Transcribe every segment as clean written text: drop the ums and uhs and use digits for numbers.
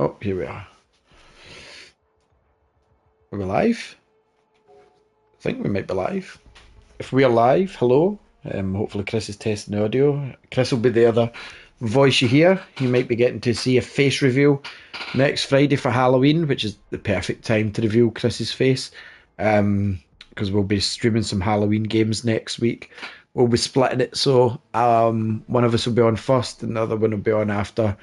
Oh, here we are. Are we live? I think we might be live. If we're live, hello. Hopefully Chris is testing the audio. Chris will be the other voice you hear. You might be getting to see a face reveal next Friday for Halloween, which is the perfect time to reveal Chris's face. Because we'll be streaming some Halloween games next week. We'll be splitting it, so one of us will be on first and the other one will be on after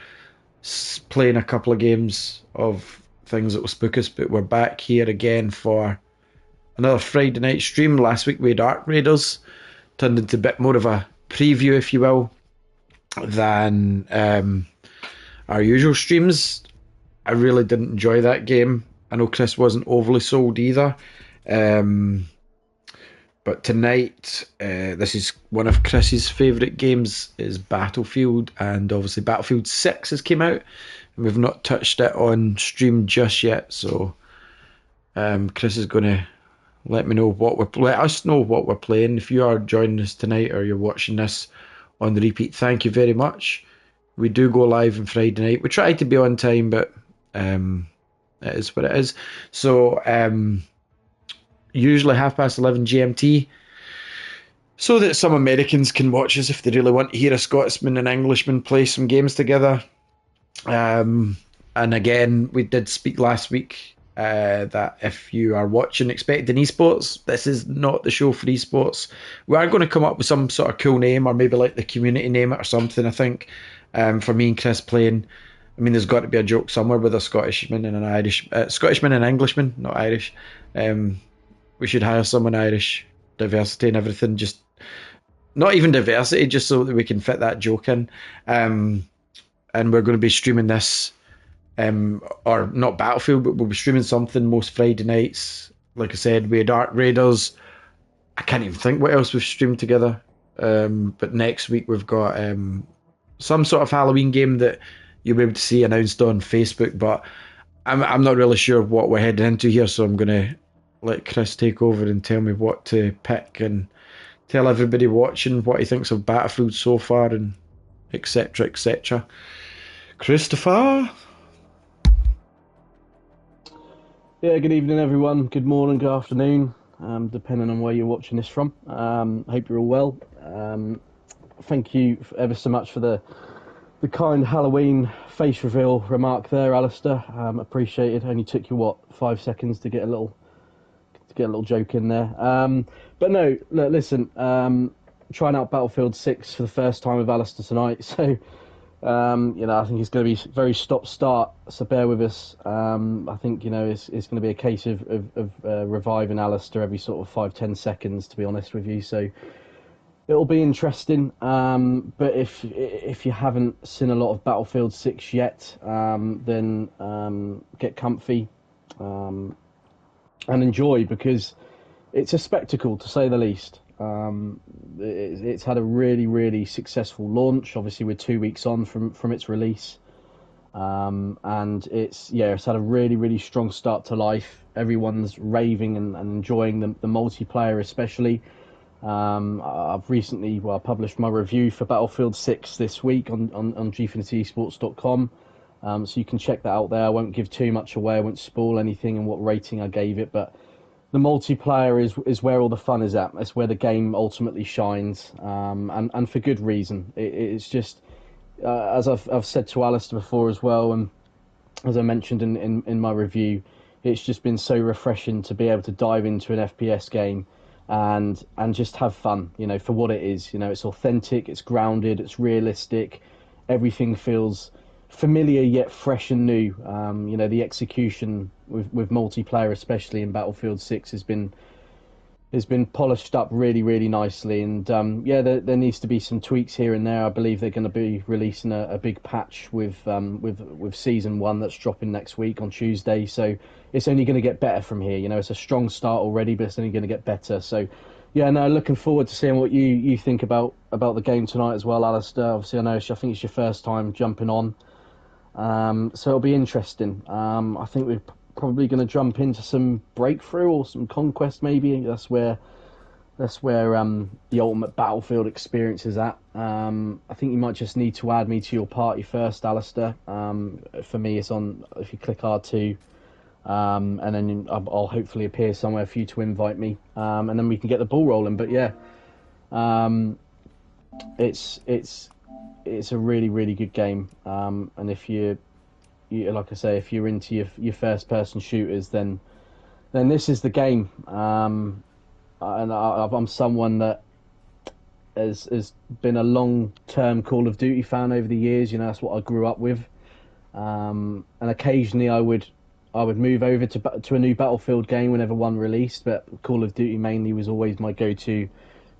playing a couple of games of things that will spook us. But we're back here again for another Friday night stream. Last week we had Ark Raiders, turned into a bit more of a preview, if you will, than our usual streams. I really didn't enjoy that game. I know Chris wasn't overly sold either. But tonight, this is one of Chris's favourite games, is Battlefield, and obviously Battlefield 6 has came out, and we've not touched it on stream just yet, so Chris is going to let us know what we're playing. If you are joining us tonight or you're watching this on the repeat, thank you very much. We do go live on Friday night. We try to be on time, but it is what it is. So usually 11:30 GMT, so that some Americans can watch us if they really want to hear a Scotsman and Englishman play some games together. And again, we did speak last week that if you are watching expecting esports, this is not the show for esports. We are going to come up with some sort of cool name, or maybe like the community name it or something, I think, for me and Chris playing. I mean, there's got to be a joke somewhere with a Scottishman and an Scottishman and Englishman, not Irish. We should hire someone Irish, diversity and everything, just not even diversity, just so that we can fit that joke in. And we're going to be streaming this, or not Battlefield, but we'll be streaming something most Friday nights. Like I said, we had Ark Raiders. I can't even think what else we've streamed together. But next week we've got some sort of Halloween game that you'll be able to see announced on Facebook. But I'm not really sure what we're heading into here, so I'm going to let Chris take over and tell me what to pick and tell everybody watching what he thinks of Battlefield so far, and etc. etc. Christopher? Yeah, good evening everyone, good morning, good afternoon, depending on where you're watching this from. Hope you're all well. Thank you ever so much for the kind Halloween face reveal remark there, Alistair. Appreciated. Only took you 5 seconds to get a little joke in there. But no, look, listen, trying out Battlefield 6 for the first time with Alistair tonight, so I think it's going to be very stop-start, so bear with us. I think, it's going to be a case of reviving Alistair every sort of 5-10 seconds, to be honest with you, so it'll be interesting. But if you haven't seen a lot of Battlefield 6 yet, then get comfy and enjoy, because it's a spectacle, to say the least. It's had a really, really successful launch. Obviously, we're 2 weeks on from its release, and it's had a really, really strong start to life. Everyone's raving and enjoying the multiplayer, especially. I've recently published my review for Battlefield 6 this week on gfinitysports.com. So you can check that out there. I won't give too much away. I won't spoil anything and what rating I gave it, but the multiplayer is where all the fun is at. It's where the game ultimately shines, and for good reason. It's just, as I've said to Alistair before as well, and as I mentioned in my review, it's just been so refreshing to be able to dive into an FPS game and just have fun, for what it is. It's authentic, it's grounded, it's realistic, everything feels familiar yet fresh and new. The execution with multiplayer, especially in Battlefield 6, has been polished up really, really nicely. And there needs to be some tweaks here and there. I believe they're going to be releasing a big patch with season 1 that's dropping next week on Tuesday. So it's only going to get better from here. It's a strong start already, but it's only going to get better. So looking forward to seeing what you think about the game tonight as well, Alistair. Obviously, I think it's your first time jumping on. So it'll be interesting. I think we're probably going to jump into some breakthrough or some conquest, maybe. That's where That's where the ultimate battlefield experience is at. I think you might just need to add me to your party first, Alistair. For me, it's on if you click R2, and then I'll hopefully appear somewhere for you to invite me, and then we can get the ball rolling. But yeah, um, it's a really really good game, and if you like I say, if you're into your first person shooters, then this is the game. And I'm someone that has been a long term Call of Duty fan over the years. You know, that's what I grew up with. And occasionally I would move over to a new Battlefield game whenever one released, but Call of Duty mainly was always my go-to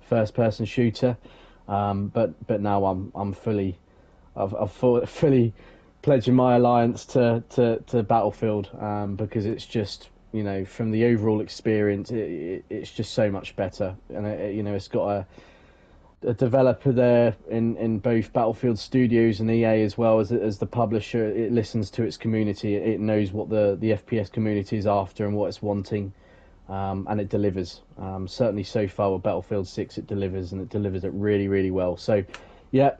first-person shooter. But now I've fully pledging my alliance to Battlefield, because it's just, you know, from the overall experience, it's just so much better, and it's got a developer there in both Battlefield Studios and EA as well as the publisher. It listens to its community. It knows what the FPS community is after and what it's wanting, and it delivers. Certainly so far with Battlefield 6, it delivers, and it delivers it really, really well. So, yeah,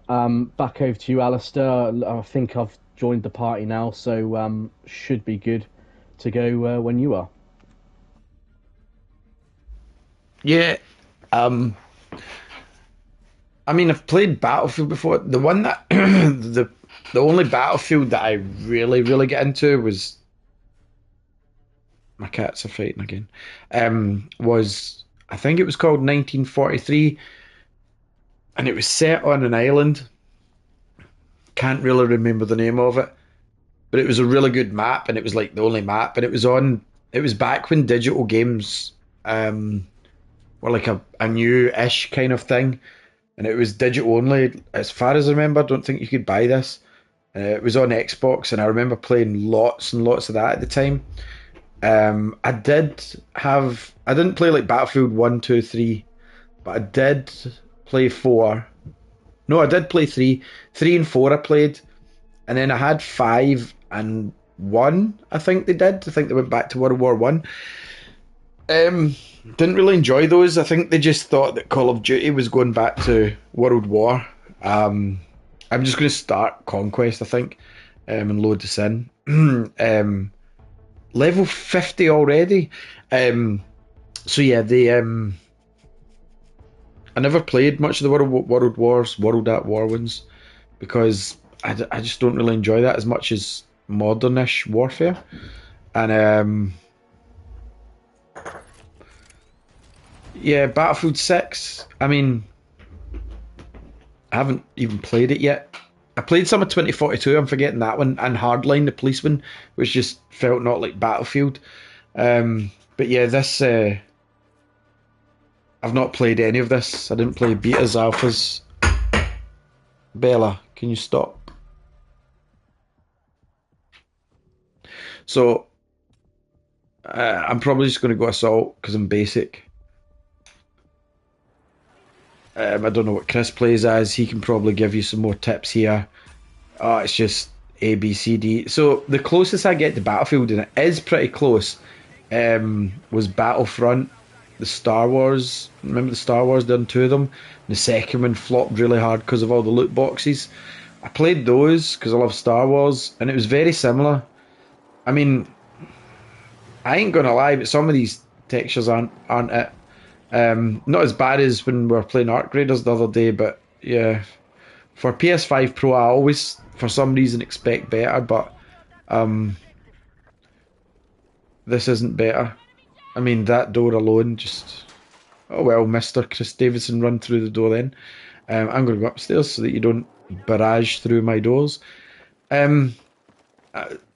back over to you, Alistair. I think I've joined the party now, so should be good to go when you are. Yeah. Um, I mean, I've played Battlefield before. The one that the only Battlefield that I really really get into was my cats are fighting again. Was I think it was called 1943, and it was set on an island. Can't really remember the name of it, but it was a really good map, and it was like the only map, and it was on. It was back when digital games were like a new-ish kind of thing, and it was digital only. As far as I remember, I don't think you could buy this. It was on Xbox, and I remember playing lots and lots of that at the time. I didn't play like Battlefield 1, 2, 3, but I did play 4. No, I did play 3. 3 and 4 I played, and then I had 5 and 1, I think they did. I think they went back to World War 1. Didn't really enjoy those. I think they just thought that Call of Duty was going back to World War. I'm just going to start Conquest, I think, and load this in. Level 50 already. So yeah, I never played much of the World Wars, World at War ones, because I just don't really enjoy that as much as modernish warfare. And yeah, Battlefield 6. I mean, I haven't even played it yet. I played some of 2042, I'm forgetting that one, and Hardline, the policeman, which just felt not like Battlefield. But yeah, this, I've not played any of this. I didn't play betas, alphas. Bella, can you stop? So, I'm probably just going to go assault because I'm basic. I don't know what Chris plays as. He can probably give you some more tips here. Oh, it's just A, B, C, D. So the closest I get to Battlefield, and it is pretty close, was Battlefront, the Star Wars. Remember the Star Wars? Done two of them. The second one flopped really hard because of all the loot boxes. I played those because I love Star Wars, and it was very similar. I mean, I ain't gonna lie, but some of these textures aren't it. Not as bad as when we were playing Arc Raiders the other day, but yeah, for PS5 Pro, I always, for some reason, expect better, but this isn't better. I mean, that door alone just... Oh well, Mr. Chris Davidson, run through the door then. I'm going to go upstairs so that you don't barrage through my doors. Um,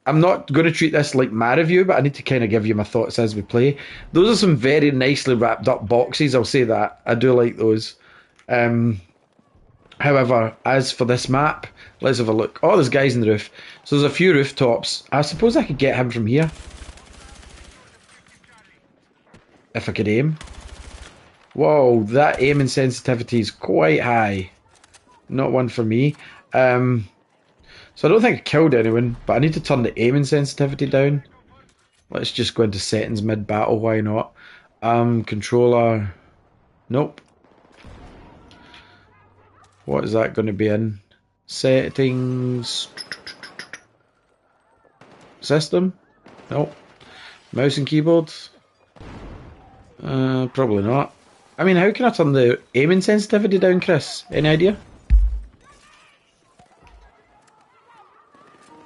I'm not going to treat this like my review, but I need to kind of give you my thoughts as we play. Those are some very nicely wrapped up boxes, I'll say that. I do like those. However, as for this map, let's have a look. Oh, there's guys in the roof. So there's a few rooftops. I suppose I could get him from here. If I could aim. Whoa, that aiming sensitivity is quite high. Not one for me. So I don't think I killed anyone, but I need to turn the aiming sensitivity down. Let's just go into settings mid-battle, why not? Controller. Nope. What is that going to be in? Settings. System? Nope. Mouse and keyboard? Probably not. I mean, how can I turn the aiming sensitivity down, Chris? Any idea?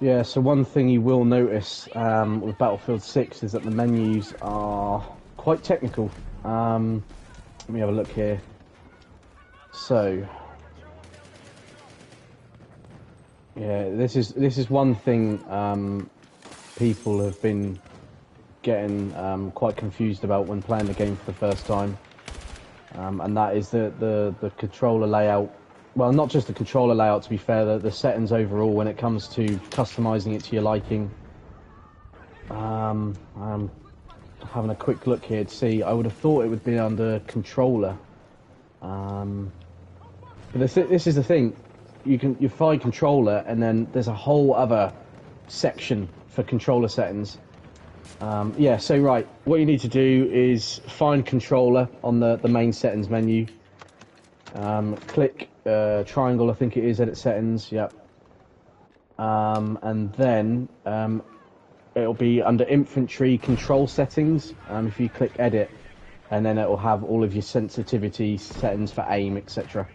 Yeah, so one thing you will notice with Battlefield 6 is that the menus are quite technical. Let me have a look here. So, yeah, this is one thing people have been getting quite confused about when playing the game for the first time, and that is the controller layout. Well, not just the controller layout, to be fair, the settings overall when it comes to customizing it to your liking. I'm having a quick look here to see. I would have thought it would be under controller. But this is the thing. You find controller, and then there's a whole other section for controller settings. Yeah, so right, what you need to do is find controller on the main settings menu. Click triangle, I think it is, edit settings, yep. And then it'll be under infantry control settings. If you click edit, and then it'll have all of your sensitivity settings for aim, etc.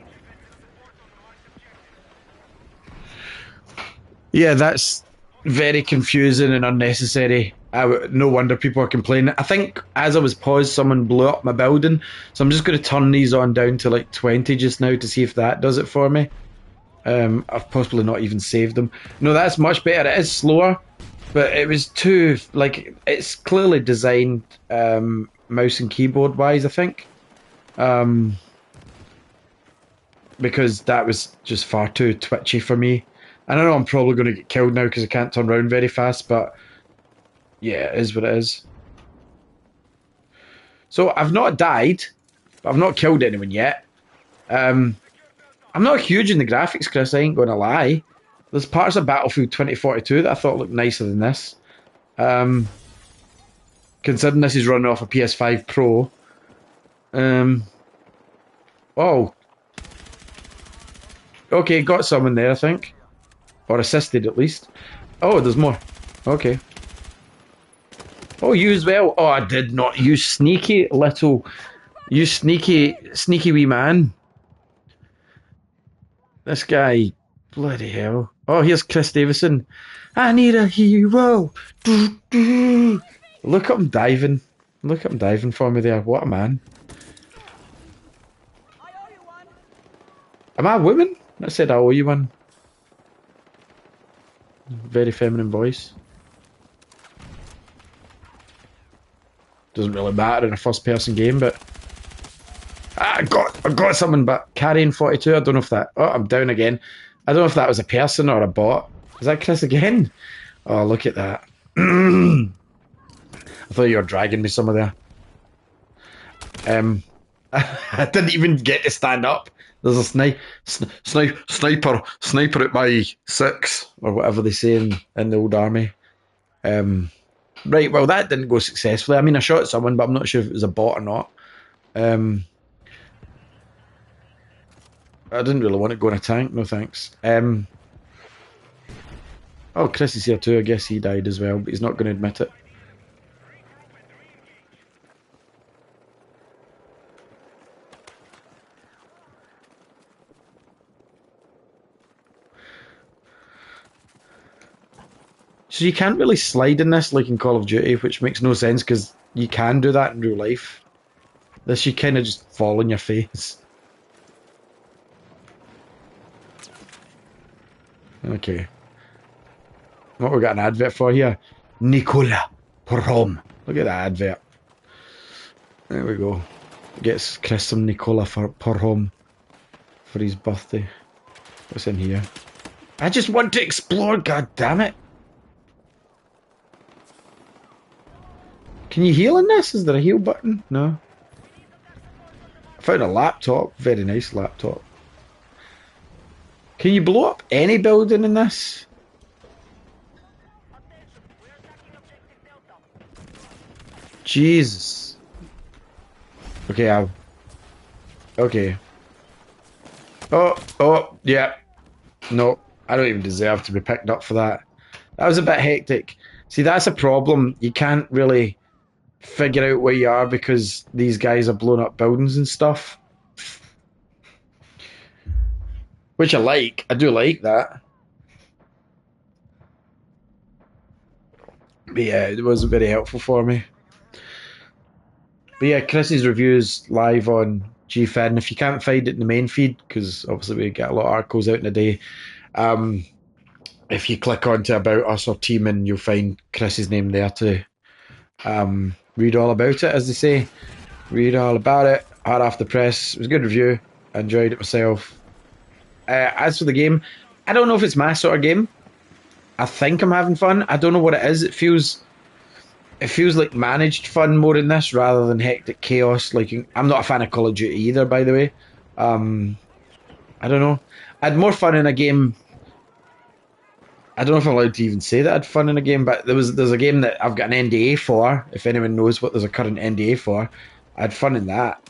Yeah, that's very confusing and unnecessary. No wonder people are complaining. I think as I was paused, someone blew up my building, so I'm just going to turn these on down to like 20 just now to see if that does it for me. I've possibly not even saved them. No, that's much better. It is slower, but it was too, like, it's clearly designed mouse and keyboard wise, I think. Because that was just far too twitchy for me. And I know I'm probably going to get killed now because I can't turn around very fast, but yeah, it is what it is. So I've not died, but I've not killed anyone yet. I'm not huge in the graphics, Chris, I ain't going to lie. There's parts of Battlefield 2042 that I thought looked nicer than this. Considering this is running off a PS5 Pro. Oh. Okay, got someone there, I think. Or assisted, at least. Oh, there's more. Okay. Oh, you as well. Oh, I did not. You sneaky little... You sneaky wee man. This guy... Bloody hell. Oh, here's Chris Davison. I need a hero. Look at him diving. Look at him diving for me there. What a man. Am I a woman? I said I owe you one. Very feminine voice. Doesn't really matter in a first-person game, but I got someone. But carrying 42. I don't know if that. Oh, I'm down again. I don't know if that was a person or a bot. Is that Chris again? Oh, look at that. I thought you were dragging me some of there. I didn't even get to stand up. There's a sniper at my 6 or whatever they say in the old army. Right, well that didn't go successfully. I mean, I shot someone, but I'm not sure if it was a bot or not. I didn't really want to go in a tank, no thanks. Oh, Chris is here too. I guess he died as well, but he's not going to admit it. So you can't really slide in this like in Call of Duty, which makes no sense because you can do that in real life. This you kind of just fall on your face. Okay. What we got an advert for here? Nicola Prom. Look at that advert. There we go. Gets Chris some Nicola Prom for his birthday. What's in here? I just want to explore, god damn it. Can you heal in this? Is there a heal button? No. I found a laptop. Very nice laptop. Can you blow up any building in this? Jesus. Okay, Okay. Oh, yeah. No, I don't even deserve to be picked up for that. That was a bit hectic. See, that's a problem. You can't really figure out where you are because these guys are blowing up buildings and stuff, which I like. I do like that. But yeah, it wasn't very helpful for me. But yeah, Chris's reviews live on GFin. If you can't find it in the main feed, because obviously we get a lot of articles out in a day, um, if you click onto About Us or Team, and you'll find Chris's name there to read all about it, as they say. Read all about it. Hot off the press. It was a good review. I enjoyed it myself. As for the game, I don't know if it's my sort of game. I think I'm having fun. I don't know what it is. It feels like managed fun more in this rather than hectic chaos. Like I'm not a fan of Call of Duty either, by the way. Um, I don't know. I had more fun in a game. I don't know if I'm allowed to even say that I had fun in a game, but there's a game that I've got an NDA for. If anyone knows what there's a current NDA for, I had fun in that.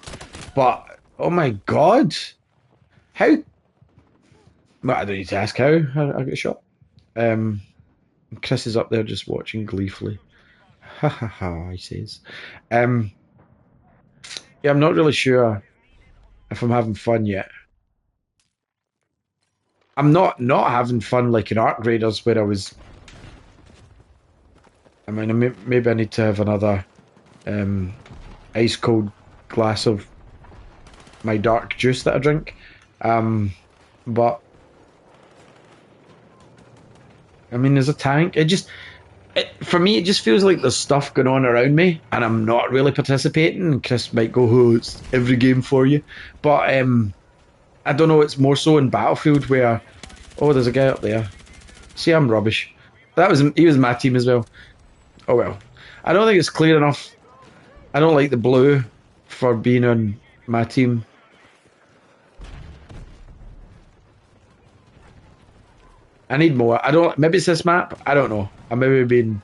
But oh my god, how? Well, I don't need to ask how I got shot. Um, Chris is up there just watching gleefully. Ha ha ha, he says. Um, yeah, I'm not really sure if I'm having fun yet. I'm not having fun like in Arc Raiders where I was. I mean, maybe I need to have another um, ice cold glass of my dark juice that I drink. But I mean, there's a tank. For me, it just feels like there's stuff going on around me, and I'm not really participating. And Chris might go, "Oh, it's every game for you," but I don't know. It's more so in Battlefield where, oh, there's a guy up there. See, I'm rubbish. He was my team as well. Oh well. I don't think it's clear enough. I don't like the blue for being on my team. I need more. I don't. Maybe it's this map. I don't know. I maybe been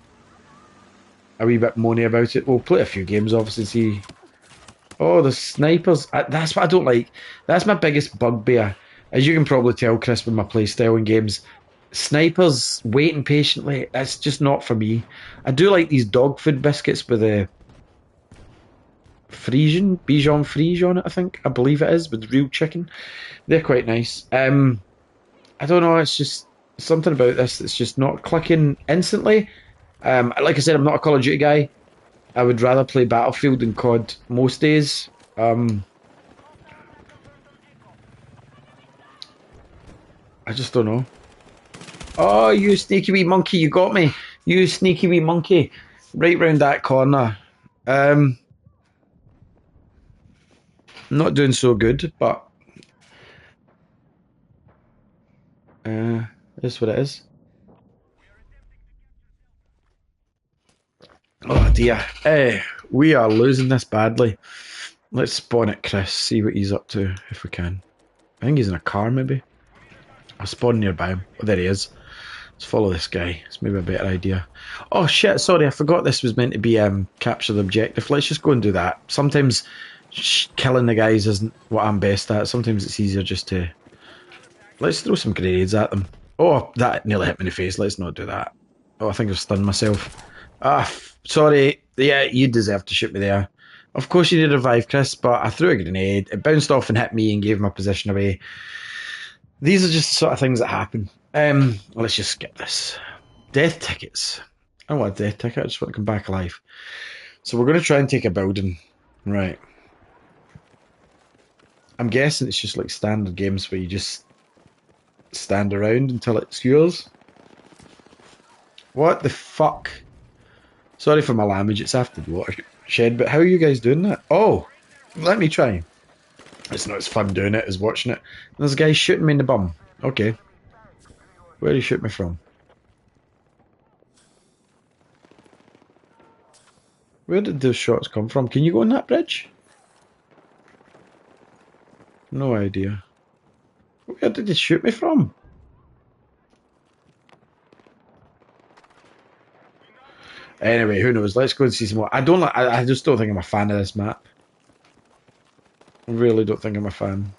a wee bit moany about it. We'll play a few games, obviously. See. Oh, the snipers. That's what I don't like. That's my biggest bugbear. As you can probably tell, Chris, with my playstyle in games, snipers waiting patiently. That's just not for me. I do like these dog food biscuits with a Bichon Frige on it. I believe it is with real chicken. They're quite nice. I don't know. It's just something about this that's just not clicking instantly. Like I said, I'm not a Call of Duty guy. I would rather play Battlefield than COD most days. I just don't know. Oh, you sneaky wee monkey, you got me. You sneaky wee monkey. Right round that corner. Um, not doing so good, but that's what it is. Oh dear. We are losing this badly. Let's spawn at Chris, see what he's up to, if we can. I think he's in a car, maybe. I'll spawn nearby him. Oh, there he is. Let's follow this guy. It's maybe a better idea. Oh shit, sorry, I forgot this was meant to be capture the objective. Let's just go and do that. Sometimes killing the guys isn't what I'm best at. Sometimes it's easier just to... Let's throw some grenades at them. Oh, that nearly hit me in the face. Let's not do that. Oh, I think I've stunned myself. Sorry. Yeah, you deserve to shoot me there. Of course you did revive, Chris, but I threw a grenade. It bounced off and hit me and gave my position away. These are just the sort of things that happen. Let's just skip this. Death tickets. I don't want a death ticket. I just want to come back alive. So we're going to try and take a building. Right. I'm guessing it's just like standard games where you just stand around until it's yours. What the fuck? Sorry for my language. It's after the watershed, but how are you guys doing that? Oh, let me try. It's not as fun doing it as watching it. There's a guy shooting me in the bum. Okay. Where did he shoot me from? Where did those shots come from? Can you go on that bridge? No idea. Where did he shoot me from? Anyway, who knows? Let's go and see some more. I just don't think I'm a fan of this map. really don't think I'm a fan.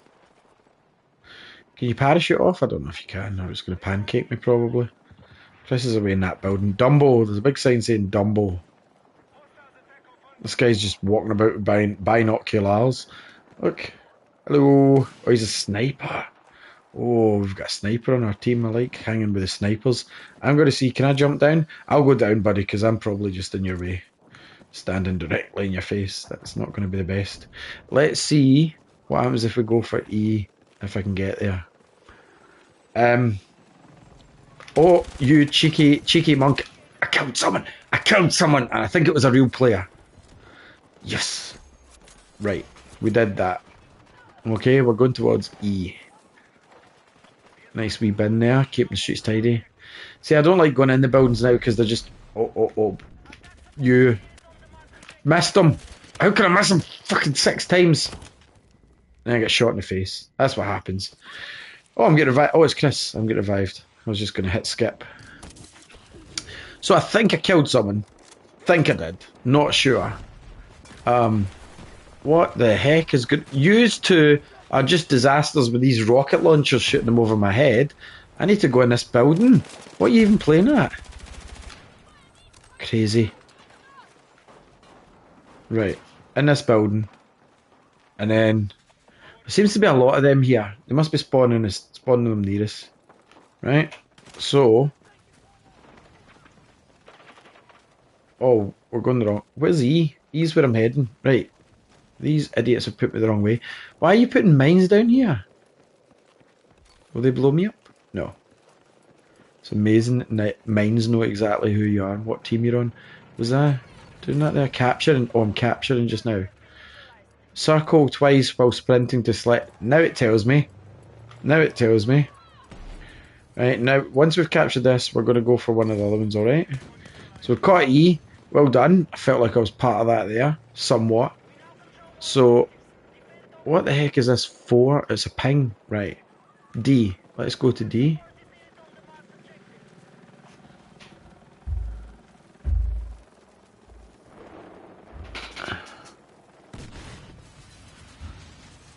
Can you parachute off? I don't know if you can. I was going to pancake me probably. Chris is away in that building. Dumbo. There's a big sign saying Dumbo. This guy's just walking about with binoculars. Look. Hello. Oh, he's a sniper. Oh, we've got a sniper on our team. I like hanging with the snipers. I'm going to see. Can I jump down? I'll go down, buddy, because I'm probably just in your way. Standing directly in your face. That's not going to be the best. Let's see what happens if we go for E, if I can get there. Oh, you cheeky monk. I killed someone. I killed someone. And I think it was a real player. Yes. Right. We did that. Okay, we're going towards E. Nice wee bin there. Keeping the streets tidy. See, I don't like going in the buildings now because they're just... Oh. You... Missed him. How can I miss him fucking 6 times? Then I get shot in the face. That's what happens. Oh, I'm getting revived. Oh, it's Chris. I'm getting revived. I was just going to hit skip. So I think I killed someone. Think I did. Not sure. What the heck is good? Used to are just disasters with these rocket launchers shooting them over my head. I need to go in this building. What are you even playing at? Crazy. Right. In this building. And then there seems to be a lot of them here. They must be spawning them near us. Right? So oh, we're going the wrong. Where's E? E's where I'm heading. Right. These idiots have put me the wrong way. Why are you putting mines down here? Will they blow me up? No. It's amazing. Mines know exactly who you are and what team you're on. Was I doing that there? Capturing? Oh, I'm capturing just now. Circle twice while sprinting to select. Now it tells me. Right, now, once we've captured this, we're going to go for one of the other ones, alright? So we've caught E. Well done. I felt like I was part of that there. Somewhat. So, what the heck is this for? It's a ping. Right. D. Let's go to D.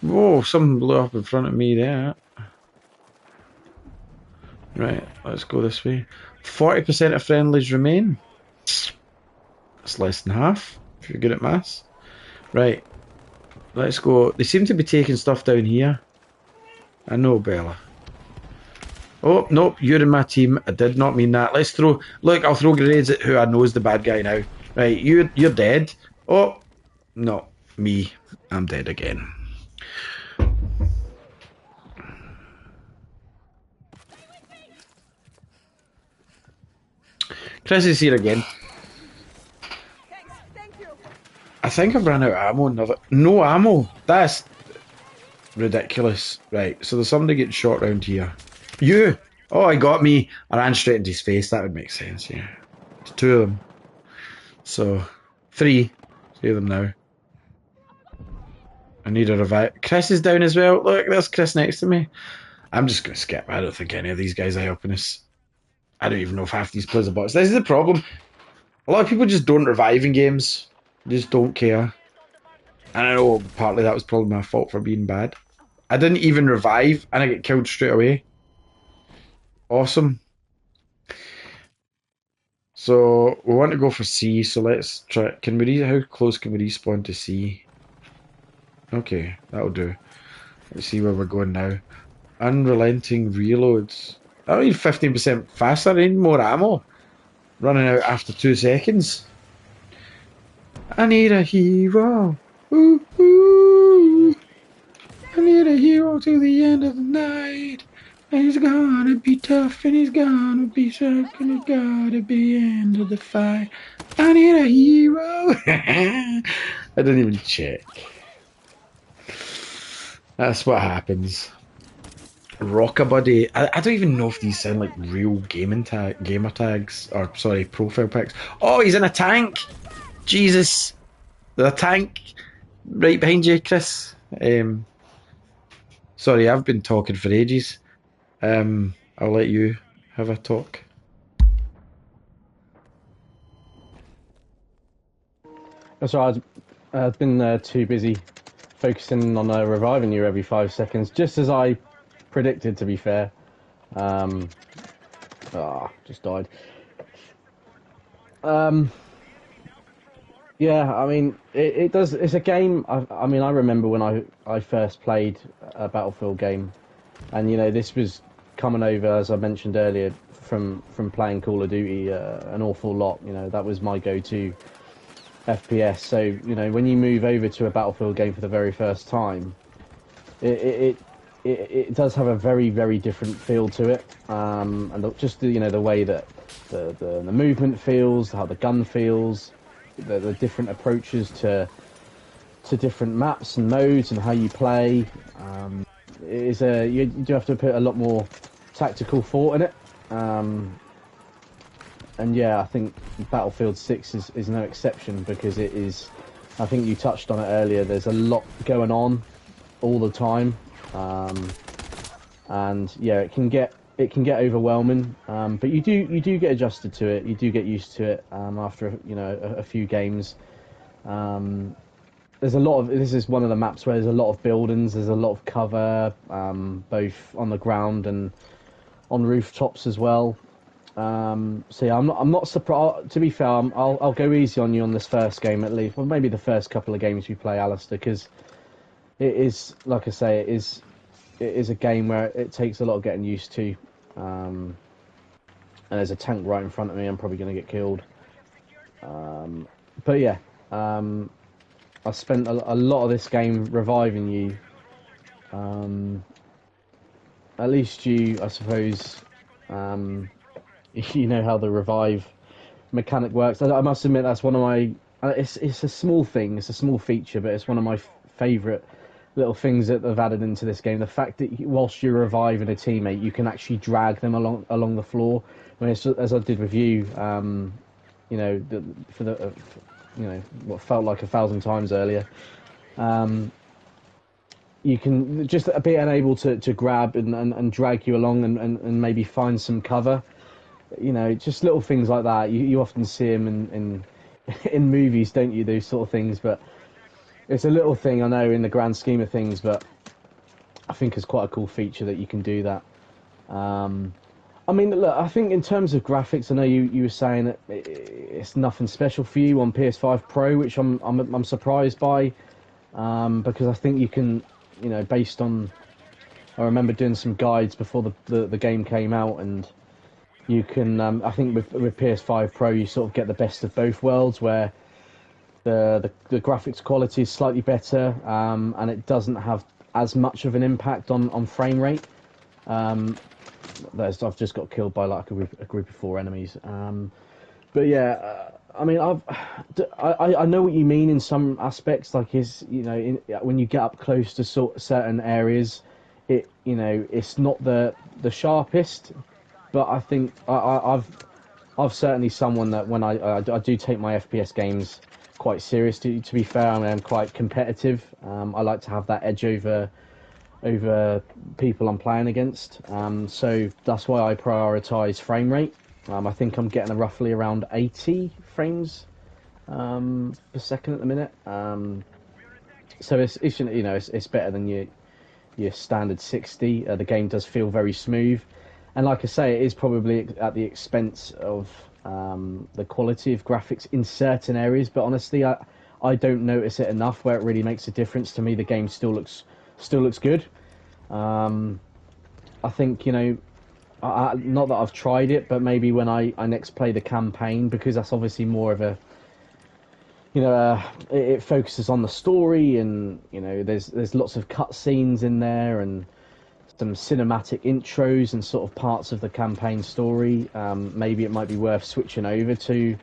Whoa, something blew up in front of me there. Right, let's go this way. 40% of friendlies remain. That's less than half, if you're good at maths. Right, let's go. They seem to be taking stuff down here. I know, Bella. Oh, nope, you're in my team. I did not mean that. Let's throw... Look, I'll throw grenades at who I know is the bad guy now. Right, you're dead. Oh, no, me. I'm dead again. Chris is here again. I think I've run out of ammo. No ammo. That's ridiculous. Right, so there's somebody getting shot around here. You! Oh, he got me. I ran straight into his face. That would make sense, yeah. There's 2 of them. So, 3. 3 of them now. I need a revive. Chris is down as well. Look, there's Chris next to me. I'm just going to skip. I don't think any of these guys are helping us. I don't even know if half these players are bots. This is the problem. A lot of people just don't revive in games. They just don't care. And I know partly that was probably my fault for being bad. I didn't even revive and I get killed straight away. Awesome. So we want to go for C, so let's try. How close can we respawn to C? Okay, that'll do. Let's see where we're going now. Unrelenting reloads. I need 15% faster, I need more ammo. Running out after 2 seconds. I need a hero. Ooh, ooh. I need a hero till the end of the night. And he's gonna be tough and he's gonna be sharp and he's gotta be end of the fight. I need a hero. I didn't even check. That's what happens. Rockabuddy. I don't even know if these sound like real gamer tags. Or, sorry, profile pics. Oh, he's in a tank! Jesus! There's a tank right behind you, Chris. Sorry, I've been talking for ages. I'll let you have a talk. That's right. I've been too busy focusing on reviving you every 5 seconds, just as I predicted. To be fair, um, just died. Um, yeah, I mean, it does. It's a game. I mean, I remember when I first played a Battlefield game, and this was coming over, as I mentioned earlier, from playing Call of Duty an awful lot. That was my go-to FPS. So when you move over to a Battlefield game for the very first time, it it does have a very very different feel to it, and just the way that the movement feels, how the gun feels, the different approaches to different maps and modes and how you play. You do have to put a lot more tactical thought in it. And yeah, I think Battlefield 6 is no exception because it is. I think you touched on it earlier. There's a lot going on all the time, and yeah, it can get overwhelming. But you do get adjusted to it. You do get used to it after a few games. There's a lot of. This is one of the maps where there's a lot of buildings. There's a lot of cover, both on the ground and on rooftops as well. So yeah, I'm not surprised. To be fair, I'll go easy on you on this first game at least. Well, maybe the first couple of games you play, Alistair, because it is, like I say, it is a game where it takes a lot of getting used to. And there's a tank right in front of me. I'm probably going to get killed. But yeah, I spent a lot of this game reviving you. At least I suppose, you know how the revive mechanic works. I must admit that's one of my. It's a small thing. It's a small feature, but it's one of my favourite little things that they've added into this game. The fact that whilst you're reviving a teammate, you can actually drag them along the floor. I mean, as I did with you, for the what felt like 1,000 times earlier. You can just be unable to grab and drag you along and maybe find some cover. Just little things like that. You often see them in movies, don't you? Those sort of things, but it's a little thing, I know, in the grand scheme of things, but I think it's quite a cool feature that you can do that. I mean, look, I think in terms of graphics, I know you were saying that it's nothing special for you on PS5 Pro, which I'm surprised by, because I think you can, based on, I remember doing some guides before the game came out, and you can, I think with PS5 Pro, you sort of get the best of both worlds, where the graphics quality is slightly better, and it doesn't have as much of an impact on frame rate. I've just got killed by like a group of 4 enemies. But yeah, I mean, I know what you mean in some aspects. Like, when you get up close to certain areas, it's not the sharpest. But I think I've certainly someone that when I do take my FPS games quite seriously. To be fair, I mean, I'm quite competitive. I like to have that edge over people I'm playing against. So that's why I prioritise frame rate. I think I'm getting roughly around 80 frames per second at the minute. So it's better than your standard 60. The game does feel very smooth, and like I say, it is probably at the expense of the quality of graphics in certain areas. But honestly, I don't notice it enough where it really makes a difference. To me, the game still looks good. I think not that I've tried it, but maybe when I next play the campaign, because that's obviously more of a it focuses on the story, and there's lots of cutscenes in there and some cinematic intros and sort of parts of the campaign story. Maybe it might be worth switching over to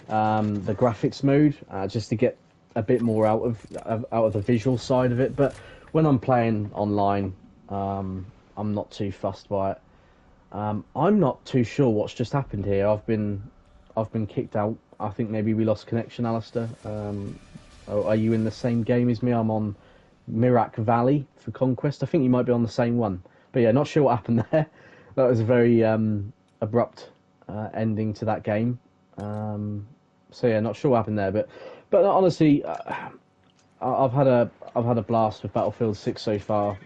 the graphics mode just to get a bit more out of the visual side of it. But when I'm playing online, I'm not too fussed by it. I'm not too sure what's just happened here. I've been kicked out. I think maybe we lost connection, Alistair. Are you in the same game as me? I'm on Mirak Valley for Conquest. I think you might be on the same one. But yeah, not sure what happened there. That was a very abrupt ending to that game. So yeah, not sure what happened there. But honestly, I've had a blast with Battlefield 6 so far.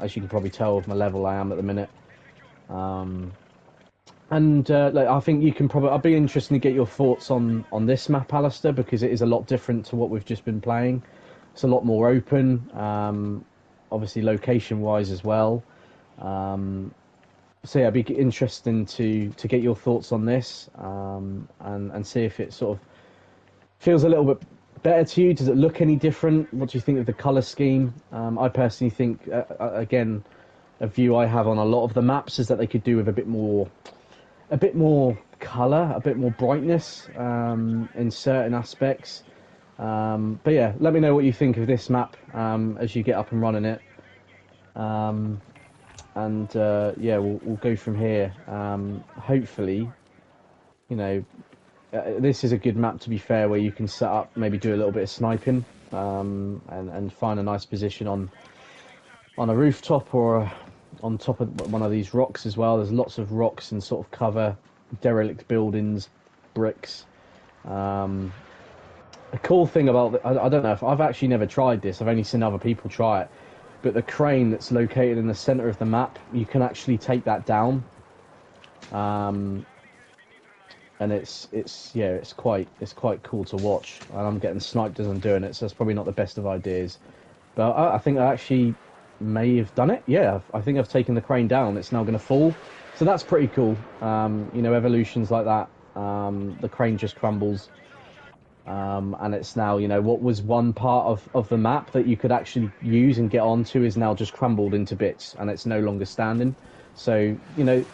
As you can probably tell with my level I am at the minute. Um, and like, I think you can probably. I'd be interested to get your thoughts on this map, Alistair, because it is a lot different to what we've just been playing. It's a lot more open, obviously location wise as well. Um, so yeah, it'd be interesting to get your thoughts on this, and see if it sort of feels a little bit better to you. Does it look any different? What do you think of the color scheme? I personally think, again, a view I have on a lot of the maps is that they could do with a bit more color, a bit more brightness in certain aspects. But yeah, let me know what you think of this map as you get up and running it. Um, and yeah, we'll go from here. Hopefully, you know, this is a good map to be fair, where you can set up, maybe do a little bit of sniping, and find a nice position on a rooftop or on top of one of these rocks as well. There's lots of rocks and sort of cover, derelict buildings, bricks. Um, the cool thing about I don't know if I've actually never tried this. I've only seen other people try it. But the crane that's located in the center of the map, you can actually take that down. Um, and it's quite cool to watch. And I'm getting sniped as I'm doing it, so it's probably not the best of ideas. But I think I actually may have done it. Yeah, I think I've taken the crane down. It's now going to fall, so that's pretty cool. You know, evolutions like that. The crane just crumbles, and it's now, you know, what was one part of the map that you could actually use and get onto is now just crumbled into bits, and it's no longer standing. So, you know,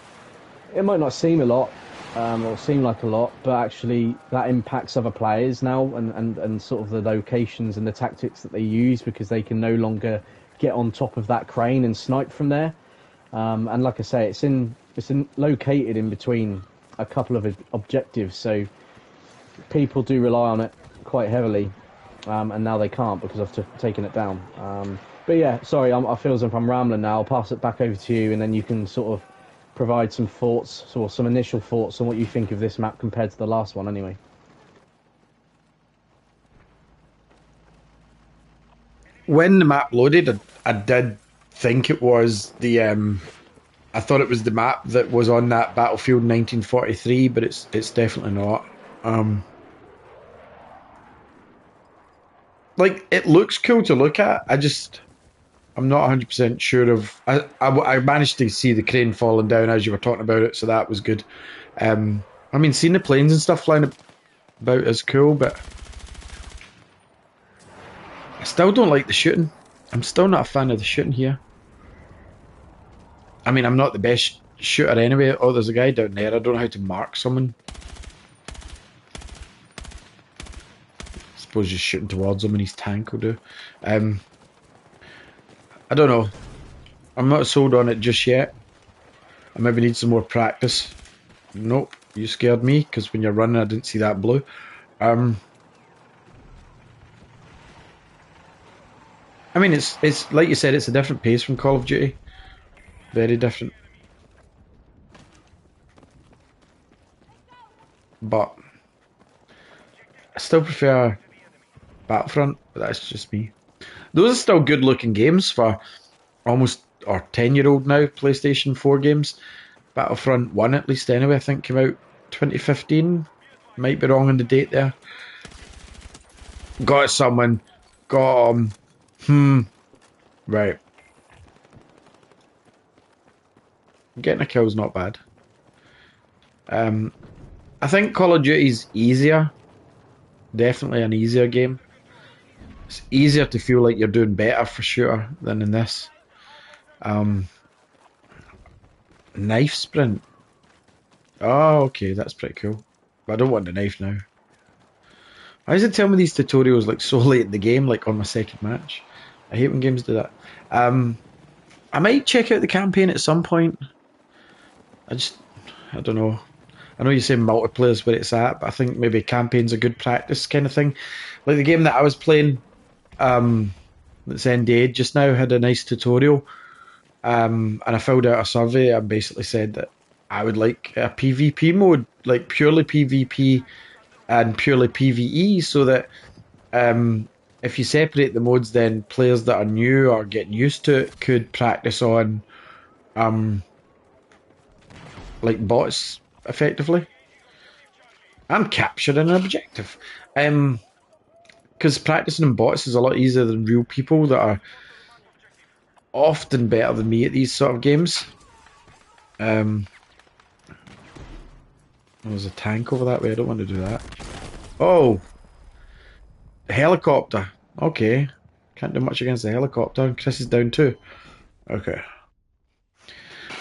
it might not seem a lot, or seem like a lot, but actually that impacts other players now, and sort of the locations and the tactics that they use, because they can no longer get on top of that crane and snipe from there. And like I say, it's located in between a couple of objectives, so people do rely on it quite heavily, and now they can't because I've taken it down. But yeah, sorry, I feel as if I'm rambling now. I'll pass it back over to you, and then you can sort of provide some thoughts, or some initial thoughts on what you think of this map compared to the last one anyway. When the map loaded, I did think it was the I thought it was the map that was on that Battlefield 1943, but it's definitely not. Um, like, it looks cool to look at. I'm not 100% sure of. I managed to see the crane falling down as you were talking about it, so that was good. I mean, seeing the planes and stuff flying about is cool, but I still don't like the shooting. I'm still not a fan of the shooting here. I mean, I'm not the best shooter anyway. Oh, there's a guy down there. I don't know how to mark someone. I suppose just shooting towards him and his tank will do. I don't know. I'm not sold on it just yet. I maybe need some more practice. Nope, you scared me, because when you're running I didn't see that blue. I mean, it's like you said, it's a different pace from Call of Duty. Very different. But I still prefer Battlefront, but that's just me. Those are still good looking games for almost, or 10-year-old now PlayStation 4 games. Battlefront 1 at least anyway, I think came out 2015. Might be wrong on the date there. Got someone. Got right. Getting a kill's not bad. I think Call of Duty's easier. Definitely an easier game. It's easier to feel like you're doing better for sure than in this. Knife sprint. Oh, okay, that's pretty cool. But I don't want the knife now. Why does it tell me these tutorials like so late in the game, like on my second match? I hate when games do that. I might check out the campaign at some point. I don't know. I know you say multiplayer's where it's at, but I think maybe campaign's a good practice kind of thing. Like the game that I was playing, that's NDA just now, had a nice tutorial, and I filled out a survey and basically said that I would like a PvP mode, like purely PvP and purely PvE, so that if you separate the modes, then players that are new or getting used to it could practice on um like bots effectively. I'm capturing an objective. Because practicing on bots is a lot easier than real people that are often better than me at these sort of games. Um, there's a tank over that way. I don't want to do that. Oh, helicopter. Okay, can't do much against the helicopter. Chris is down too. Okay.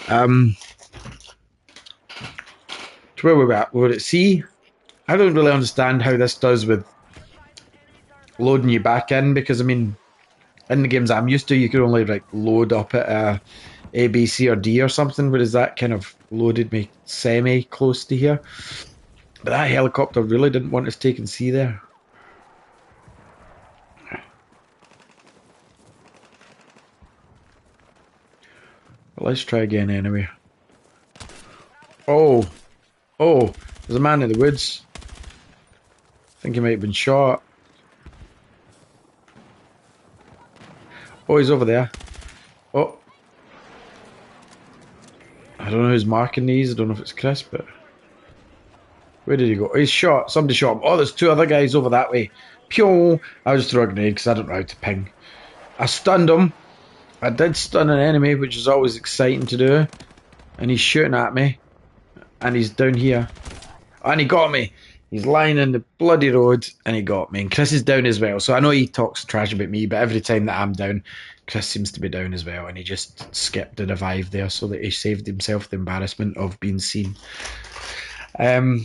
Um, to where we're at. We're at C. I don't really understand how this does with loading you back in because I mean, in the games I'm used to, you could only like load up at A, B, C, or D or something. Whereas that kind of loaded me semi close to here. But that helicopter really didn't want us taking C there. But let's try again anyway. Oh, oh, there's a man in the woods. I think he might have been shot. Oh, he's over there. Oh, I don't know who's marking these. I don't know if it's Chris, but where did he go? Oh, he's shot. Somebody shot him. Oh, there's two other guys over that way. Pew! I just threw a grenade because I don't know how to ping. I stunned him. I did stun an enemy, which is always exciting to do. And he's shooting at me. And he's down here. And he got me. He's lying in the bloody road and he got me. And Chris is down as well. So I know he talks trash about me, but every time that I'm down, Chris seems to be down as well. And he just skipped a revive there so that he saved himself the embarrassment of being seen. So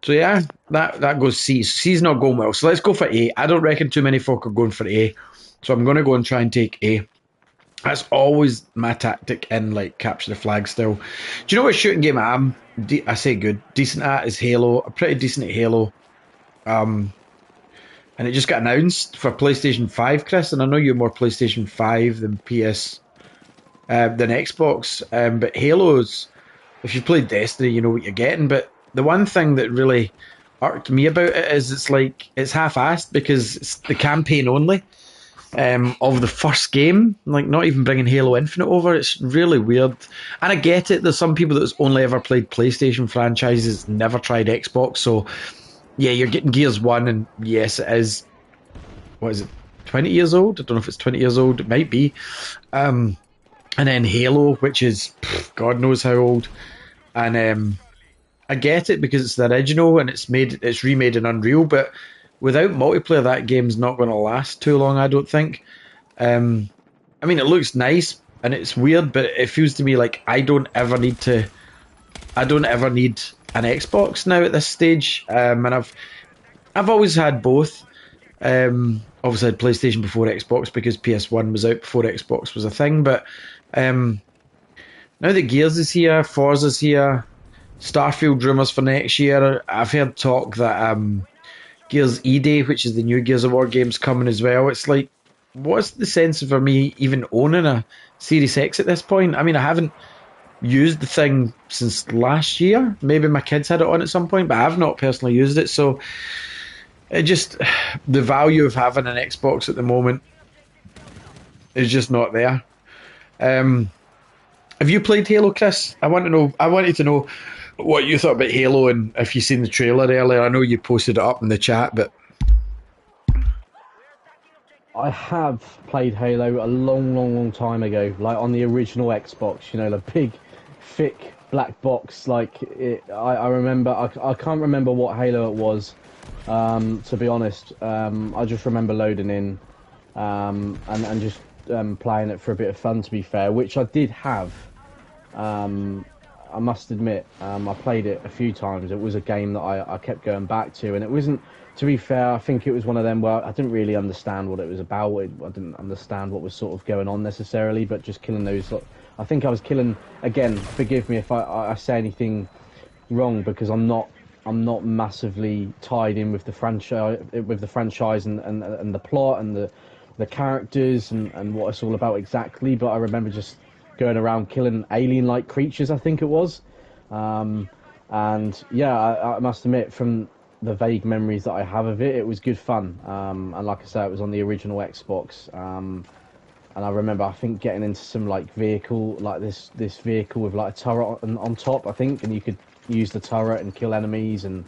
yeah, that goes C. C's not going well. So let's go for A. I don't reckon too many folk are going for A. So I'm going to go and try and take A. That's always my tactic in like capture the flag still. Do you know what shooting game I say good, decent at is Halo. I'm pretty decent at Halo. And it just got announced for PlayStation 5, Chris, and I know you're more PlayStation 5 than PS than Xbox. But Halo's, if you've played Destiny, you know what you're getting. But the one thing that really irked me about it is it's half-assed because it's the campaign only. Of the first game, like not even bringing Halo Infinite over. It's really weird. And I get it, there's some people that's only ever played PlayStation franchises, never tried Xbox, so yeah, you're getting Gears 1, and yes, it is, what is it, 20 years old? I don't know if it's 20 years old, it might be. And then Halo, which is, God knows how old. And I get it because it's the original and it's remade in Unreal, but without multiplayer, that game's not going to last too long, I don't think. I mean, it looks nice and it's weird, but it feels to me like I don't ever need an Xbox now at this stage. And I've always had both. Obviously, I had PlayStation before Xbox because PS1 was out before Xbox was a thing. But now that Gears is here, Forza's here, Starfield rumours for next year. I've heard talk that Gears E-Day, which is the new Gears of War game's coming as well. It's like, what's the sense for me even owning a Series X at this point? I mean, I haven't used the thing since last year. Maybe my kids had it on at some point, but I've not personally used it. So it just, the value of having an Xbox at the moment is just not there. Have you played Halo, Chris? I wanted to know what you thought about Halo and if you seen the trailer earlier. I know you posted it up in the chat, but I have played Halo a long time ago, like on the original Xbox. You know, the big, thick black box. Like I remember. I can't remember what Halo it was. To be honest, I just remember loading in, and just playing it for a bit of fun. To be fair, which I did have. I must admit, I played it a few times. It was a game that I kept going back to, and it wasn't. To be fair, I think it was one of them where I didn't really understand what it was about. I didn't understand what was sort of going on necessarily, but just killing those. I think I was killing. Again, forgive me if I say anything wrong, because I'm not massively tied in with the franchise and the plot and the characters and what it's all about exactly. But I remember just going around killing alien-like creatures, I think it was. And yeah, I must admit, from the vague memories that I have of it, it was good fun. And like I say, it was on the original Xbox. And I remember, I think, getting into some like vehicle, like this vehicle with like a turret on top, I think, and you could use the turret and kill enemies, and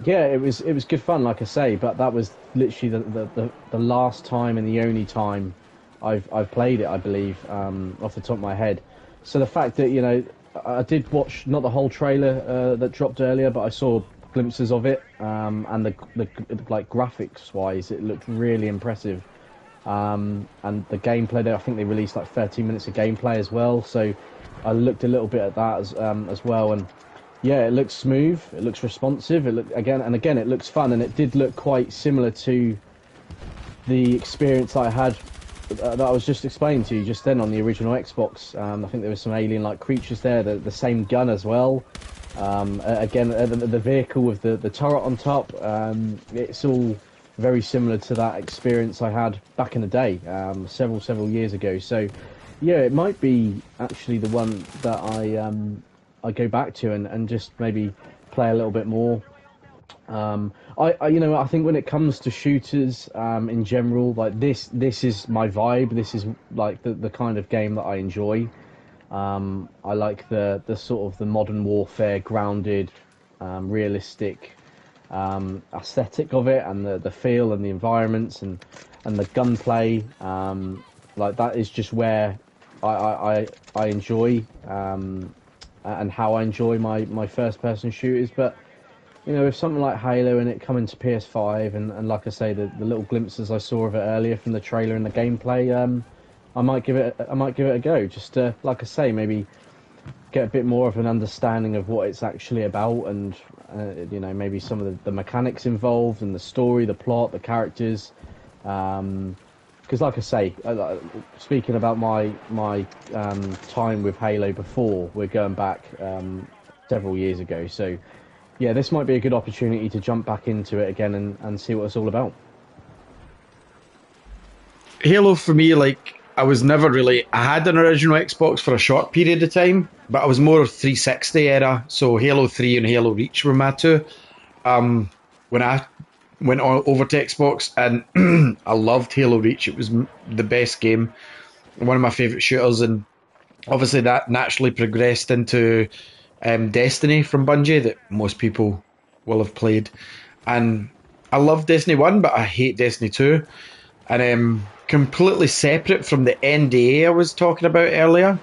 yeah, it was good fun, like I say. But that was literally the last time and the only time I've played it, I believe, off the top of my head. So the fact that I did watch not the whole trailer that dropped earlier, but I saw glimpses of it, and the like graphics wise, it looked really impressive. And the gameplay there, I think they released like 13 minutes of gameplay as well. So I looked a little bit at that as well, and yeah, it looks smooth, it looks responsive, it look again, it looks fun, and it did look quite similar to the experience I had that I was just explaining to you just then on the original Xbox. I think there was some alien-like creatures there, the same gun as well. Again, the vehicle with the turret on top. It's all very similar to that experience I had back in the day, several years ago. So, yeah, it might be actually the one that I go back to and just maybe play a little bit more. I think when it comes to shooters, in general, like this is my vibe. This is like the kind of game that I enjoy. I like the sort of the modern warfare, grounded, realistic, aesthetic of it, and the feel and the environments and the gunplay. Like that is just where I enjoy, and how I enjoy my first person shooters. But with something like Halo and it coming to PS5, and like I say, the little glimpses I saw of it earlier from the trailer and the gameplay, I might give it a go. Just like I say, maybe get a bit more of an understanding of what it's actually about, and maybe some of the mechanics involved, and the story, the plot, the characters. Because like I say, speaking about my time with Halo before, we're going back several years ago. So yeah, this might be a good opportunity to jump back into it again and see what it's all about. Halo for me, like I was never really. I had an original Xbox for a short period of time, but I was more of 360 era. So Halo 3 and Halo Reach were my two. When I went over to Xbox, and I loved Halo Reach. It was the best game, one of my favorite shooters, and obviously that naturally progressed into Destiny from Bungie that most people will have played. And I love Destiny 1, but I hate Destiny 2. And completely separate from the NDA I was talking about earlier.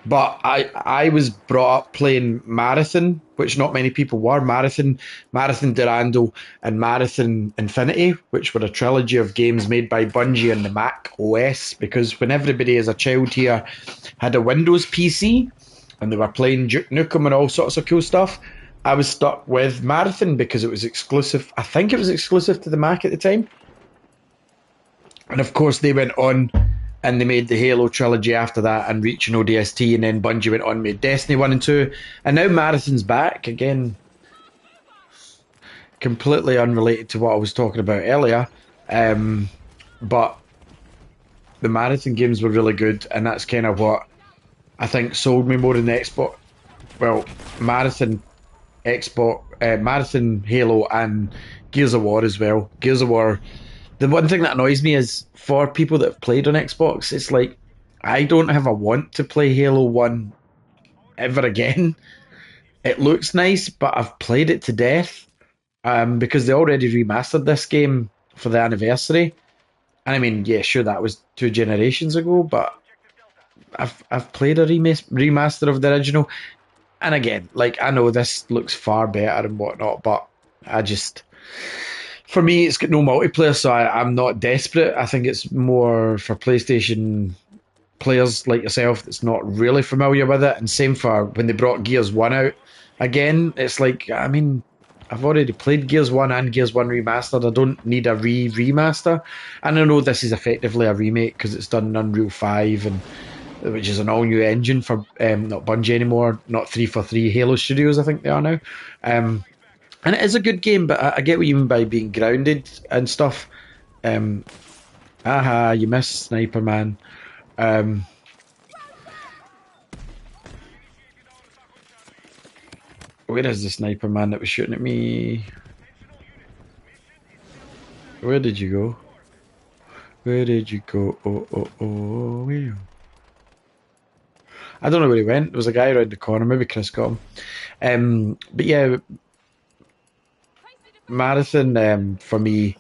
But I was brought up playing Marathon, which not many people were. Marathon Durando, and Marathon Infinity, which were a trilogy of games made by Bungie on the Mac OS. Because when everybody as a child here had a Windows PC and they were playing Duke Nukem and all sorts of cool stuff, I was stuck with Marathon because it was exclusive. I think it was exclusive to the Mac at the time. And of course, they went on and they made the Halo trilogy after that, and Reach and ODST, and then Bungie went on and made Destiny 1 and 2. And now Marathon's back again, completely unrelated to what I was talking about earlier. But the Marathon games were really good, and that's kind of what I think sold me more than the Xbox. Well, Marathon, Xbox, Marathon, Halo, and Gears of War as well. Gears of War. The one thing that annoys me is for people that have played on Xbox, it's like I don't have a want to play Halo 1 ever again. It looks nice, but I've played it to death, because they already remastered this game for the anniversary. And I mean, yeah, sure, that was 2 generations ago, but I've played a remaster of the original. And again, like I know this looks far better and whatnot, but I just for me, it's got no multiplayer, so I'm not desperate. I think it's more for PlayStation players like yourself that's not really familiar with it. And same for when they brought Gears 1 out again. It's like, I mean, I've already played Gears 1 and Gears 1 Remastered. I don't need a remaster. And I know this is effectively a remake because it's done in Unreal 5, and which is an all new engine for not Bungie anymore, not 343 Halo Studios, I think they are now. Um, and it is a good game, but I get what you mean by being grounded and stuff. Um, aha, you missed, Sniper Man. Um, where is the sniper man that was shooting at me? Where did you go? Where did you go? Oh, oh, oh, where? I don't know where he went. There was a guy around the corner. Maybe Chris got him. But yeah, marathon for me.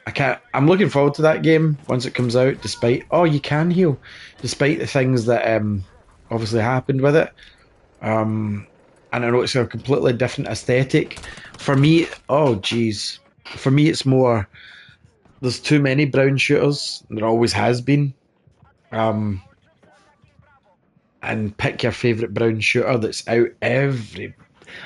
I can't. I'm looking forward to that game once it comes out. Despite you can heal, despite the things that obviously happened with it. Um, and I know it's a completely different aesthetic. For me, oh geez, for me it's more. There's too many brown shooters. There always has been. Um, and pick your favourite brown shooter that's out every.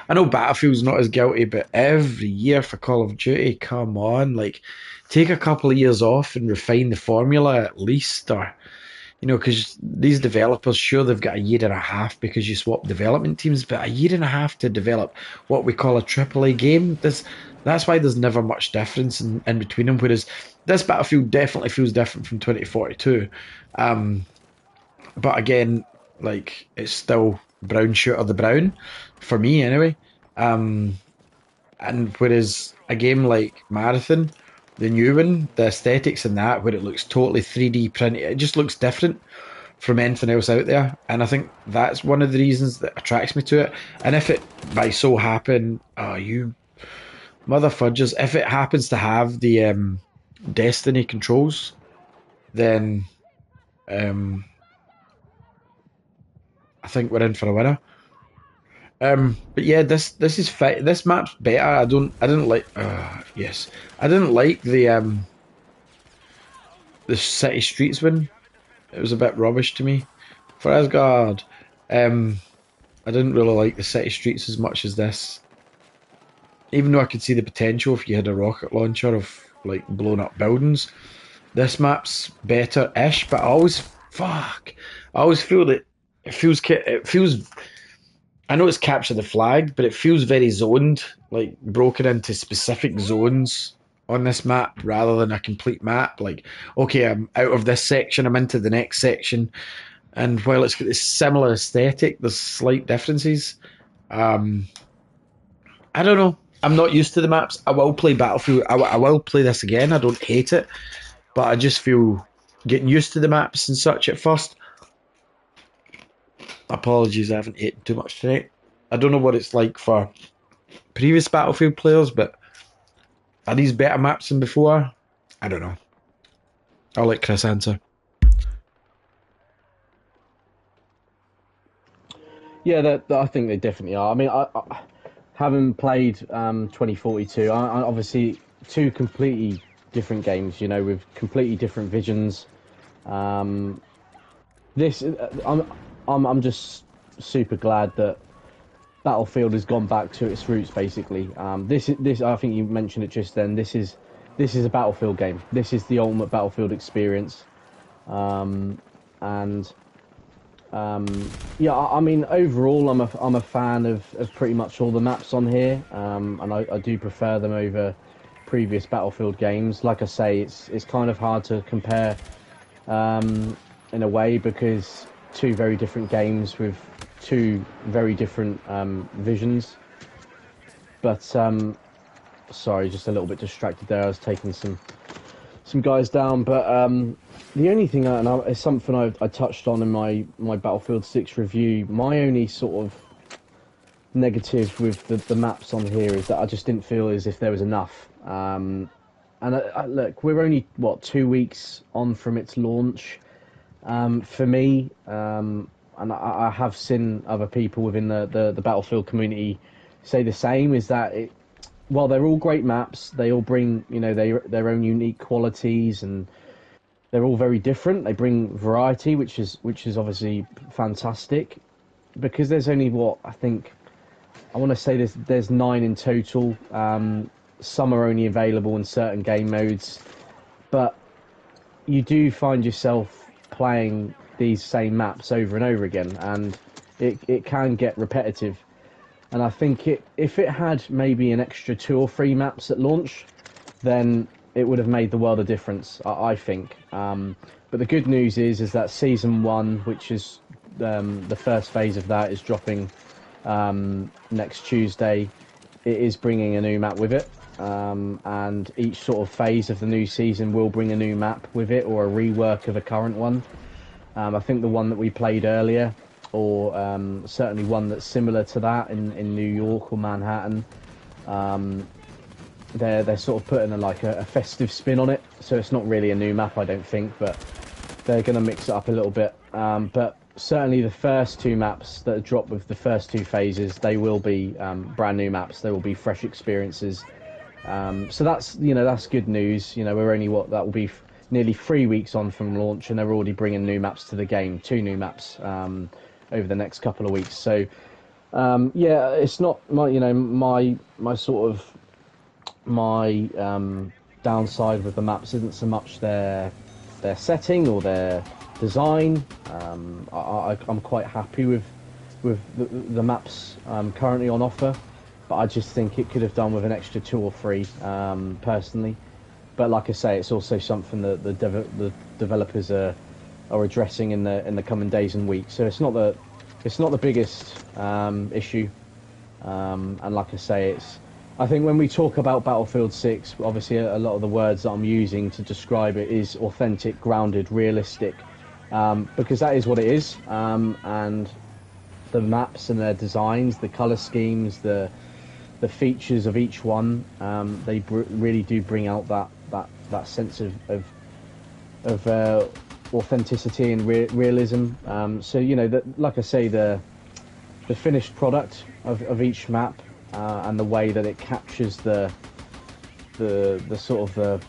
I know Battlefield's not as guilty, but every year for Call of Duty, come on, like take a couple of years off and refine the formula at least, or because these developers, sure, they've got a year and a half because you swap development teams, but a year and a half to develop what we call a AAA game. That's why there's never much difference in between them. Whereas this Battlefield definitely feels different from 2042. Um, but again, like it's still brown shooter the brown for me anyway. Um, and whereas a game like Marathon, the new one, the aesthetics in that, where it looks totally 3D printed, it just looks different from anything else out there. And I think that's one of the reasons that attracts me to it. And if it by so happen, oh, you mother fudges, if it happens to have the Destiny controls, then um, I think we're in for a winner. But yeah, this is this map's better. I didn't like. Yes, I didn't like the city streets one. It was a bit rubbish to me. For Asgard, um, I didn't really like the city streets as much as this. Even though I could see the potential if you had a rocket launcher of like blowing up buildings. This map's better-ish, but I always feel that it feels. I know it's capture the flag, but it feels very zoned, like broken into specific zones on this map rather than a complete map. Like, okay, I'm out of this section, I'm into the next section, and while it's got this similar aesthetic, there's slight differences. Um, I don't know. I'm not used to the maps. I will play Battlefield. I will play this again. I don't hate it, but I just feel getting used to the maps and such at first. Apologies, I haven't eaten too much tonight. I don't know what it's like for previous Battlefield players, but are these better maps than before? I don't know. I'll let Chris answer. Yeah, I think they definitely are. I mean, I haven't played 2042. Obviously, two completely different games, with completely different visions. Um, this, I'm just super glad that Battlefield has gone back to its roots. Basically, this I think you mentioned it just then. This is a Battlefield game. This is the ultimate Battlefield experience, and yeah, I mean overall, I'm a fan of pretty much all the maps on here, and I do prefer them over previous Battlefield games. Like I say, it's kind of hard to compare in a way because two very different games with two very different visions. But sorry, just a little bit distracted there. I was taking some guys down, but the only thing, it's something I touched on in my Battlefield 6 review. My only sort of negative with the maps on here is that I just didn't feel as if there was enough. And look, we're only 2 weeks on from its launch. For me, and I have seen other people within the Battlefield community say the same, is that while they're all great maps, they all bring their own unique qualities, and they're all very different. They bring variety, which is obviously fantastic. Because there's only I want to say there's 9 in total. Some are only available in certain game modes, but you do find yourself playing these same maps over and over again, and it can get repetitive. And I think if it had maybe an extra 2 or 3 maps at launch, then it would have made the world a difference, I think. But the good news is that Season 1, which is the first phase of that, is dropping next Tuesday, it is bringing a new map with it. And each sort of phase of the new season will bring a new map with it, or a rework of a current one. I think the one that we played earlier, or certainly one that's similar to that in New York or Manhattan, they're sort of putting a festive spin on it. So it's not really a new map, I don't think, but they're going to mix it up a little bit. But certainly the first two maps that are dropped with the first two phases, they will be brand new maps. They will be fresh experiences. So that's good news. We're only that will be nearly 3 weeks on from launch, and they're already bringing new maps to the game. 2 new maps over the next couple of weeks. So it's not my downside with the maps isn't so much their setting or their design. I'm quite happy with the maps currently on offer, but I just think it could have done with an extra 2 or 3 personally. But like I say, it's also something that the developers are addressing in the coming days and weeks. So it's not the biggest issue. And like I say, I think when we talk about Battlefield 6, obviously a lot of the words that I'm using to describe it is authentic, grounded, realistic, because that is what it is. And the maps and their designs, the color schemes, the features of each one, they really do bring out that sense of authenticity and realism. So like I say, the finished product of each map and the way that it captures the sort of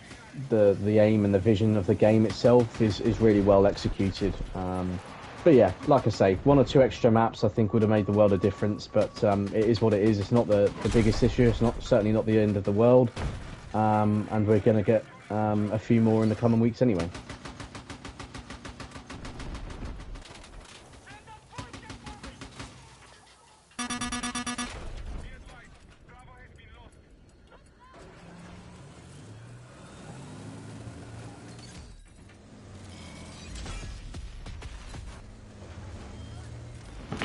the aim and the vision of the game itself is really well executed. But yeah, like I say, 1 or 2 extra maps I think would have made the world of difference, but it is what it is. It's not the biggest issue. It's certainly not the end of the world, and we're going to get a few more in the coming weeks anyway.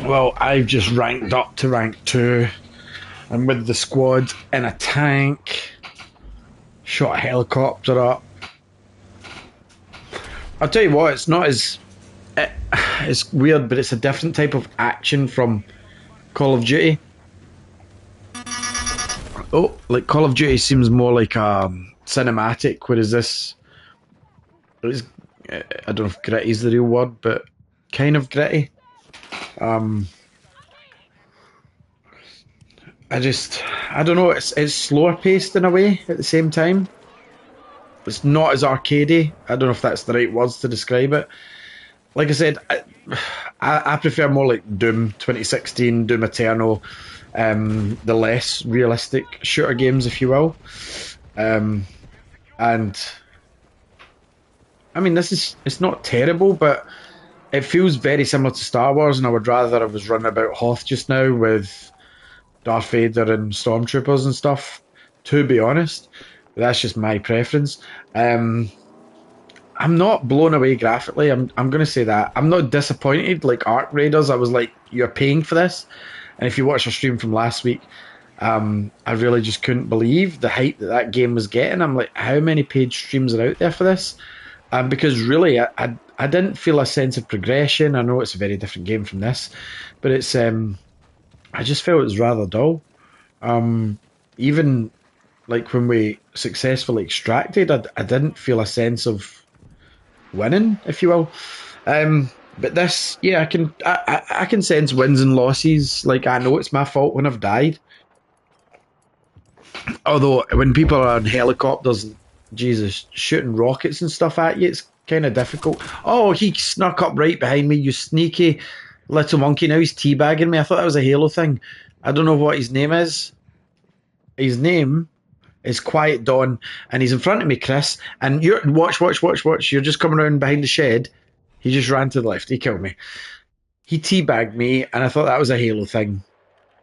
Well, I've just ranked up to rank 2. I'm with the squad in a tank. Shot a helicopter up. I'll tell you what, it's not as... It's weird, but it's a different type of action from Call of Duty. Oh, like Call of Duty seems more like a cinematic, whereas this is... I don't know if gritty is the real word, but kind of gritty. I don't know, it's slower paced in a way at the same time. It's not as arcadey. I don't know if that's the right words to describe it. Like I said, I prefer more like Doom 2016, Doom Eternal, the less realistic shooter games, if you will. And I mean, it's not terrible, but it feels very similar to Star Wars, and I would rather I was running about Hoth just now with Darth Vader and Stormtroopers and stuff, to be honest. But that's just my preference. I'm not blown away graphically. I'm going to say that. I'm not disappointed like Arc Raiders. I was like, you're paying for this. And if you watch our stream from last week, I really just couldn't believe the hype that game was getting. I'm like, how many paid streams are out there for this? Because really, I didn't feel a sense of progression. I know it's a very different game from this, but it's I just felt it was rather dull. Even like when we successfully extracted, I didn't feel a sense of winning, if you will. But this, yeah, I can sense wins and losses. Like, I know it's my fault when I've died. Although when people are on helicopters, Jesus, shooting rockets and stuff at you, it's kind of difficult. Oh, he snuck up right behind me, you sneaky little monkey. Now he's teabagging me. I thought that was a Halo thing. I don't know what his name is. His name is Quiet Dawn, and he's in front of me, Chris. And you're watch. You're just coming around behind the shed. He just ran to the left. He killed me. He teabagged me, and I thought that was a Halo thing.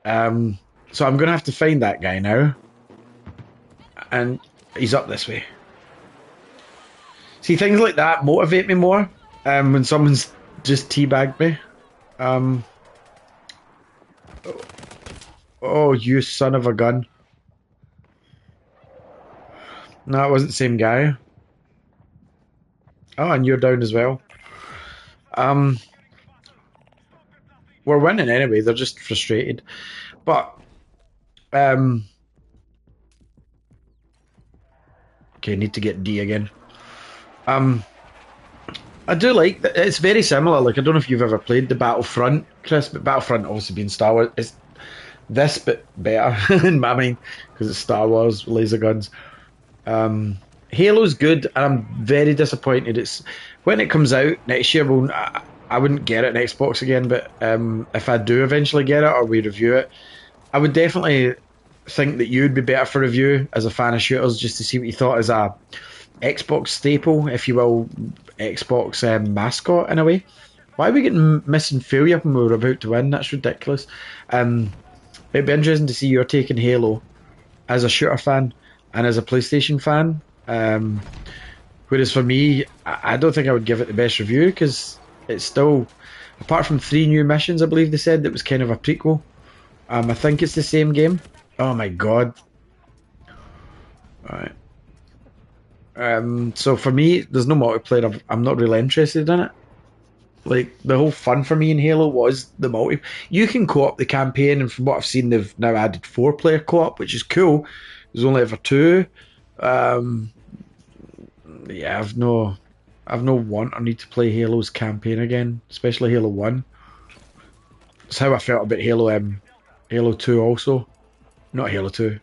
So I'm gonna have to find that guy now. And he's up this way. See, things like that motivate me more when someone's just teabagged me. Oh, you son of a gun. No, it wasn't the same guy. Oh, and you're down as well. Um, we're winning anyway. They're just frustrated. But um, okay, need to get D again. Um, I do like that. It's very similar. Like I don't know if you've ever played the Battlefront, Chris, but Battlefront obviously being Star Wars, it's this but better in my mind because it's Star Wars laser guns. Halo's good, and I'm very disappointed. It's when it comes out next year. I wouldn't get it on Xbox again, but if I do eventually get it or we review it, I would definitely think that you'd be better for review as a fan of shooters, just to see what you thought as a Xbox staple, if you will, Xbox mascot in a way. Why are we getting missing failure when we were about to win? That's ridiculous. Um, it'd be interesting to see your take on Halo as a shooter fan and as a PlayStation fan. Whereas for me, I don't think I would give it the best review because it's still, apart from three new missions, I believe they said that was kind of a prequel. I think it's the same game. Oh my god! All right. So for me, there's no multiplayer. I'm not really interested in it. Like the whole fun for me in Halo was the multi. You can co-op the campaign, and from what I've seen, they've now added four-player co-op, which is cool. There's only ever two. Um, yeah, I've no want or need to play Halo's campaign again, especially Halo One. That's how I felt about Halo Two also. Not Halo Two.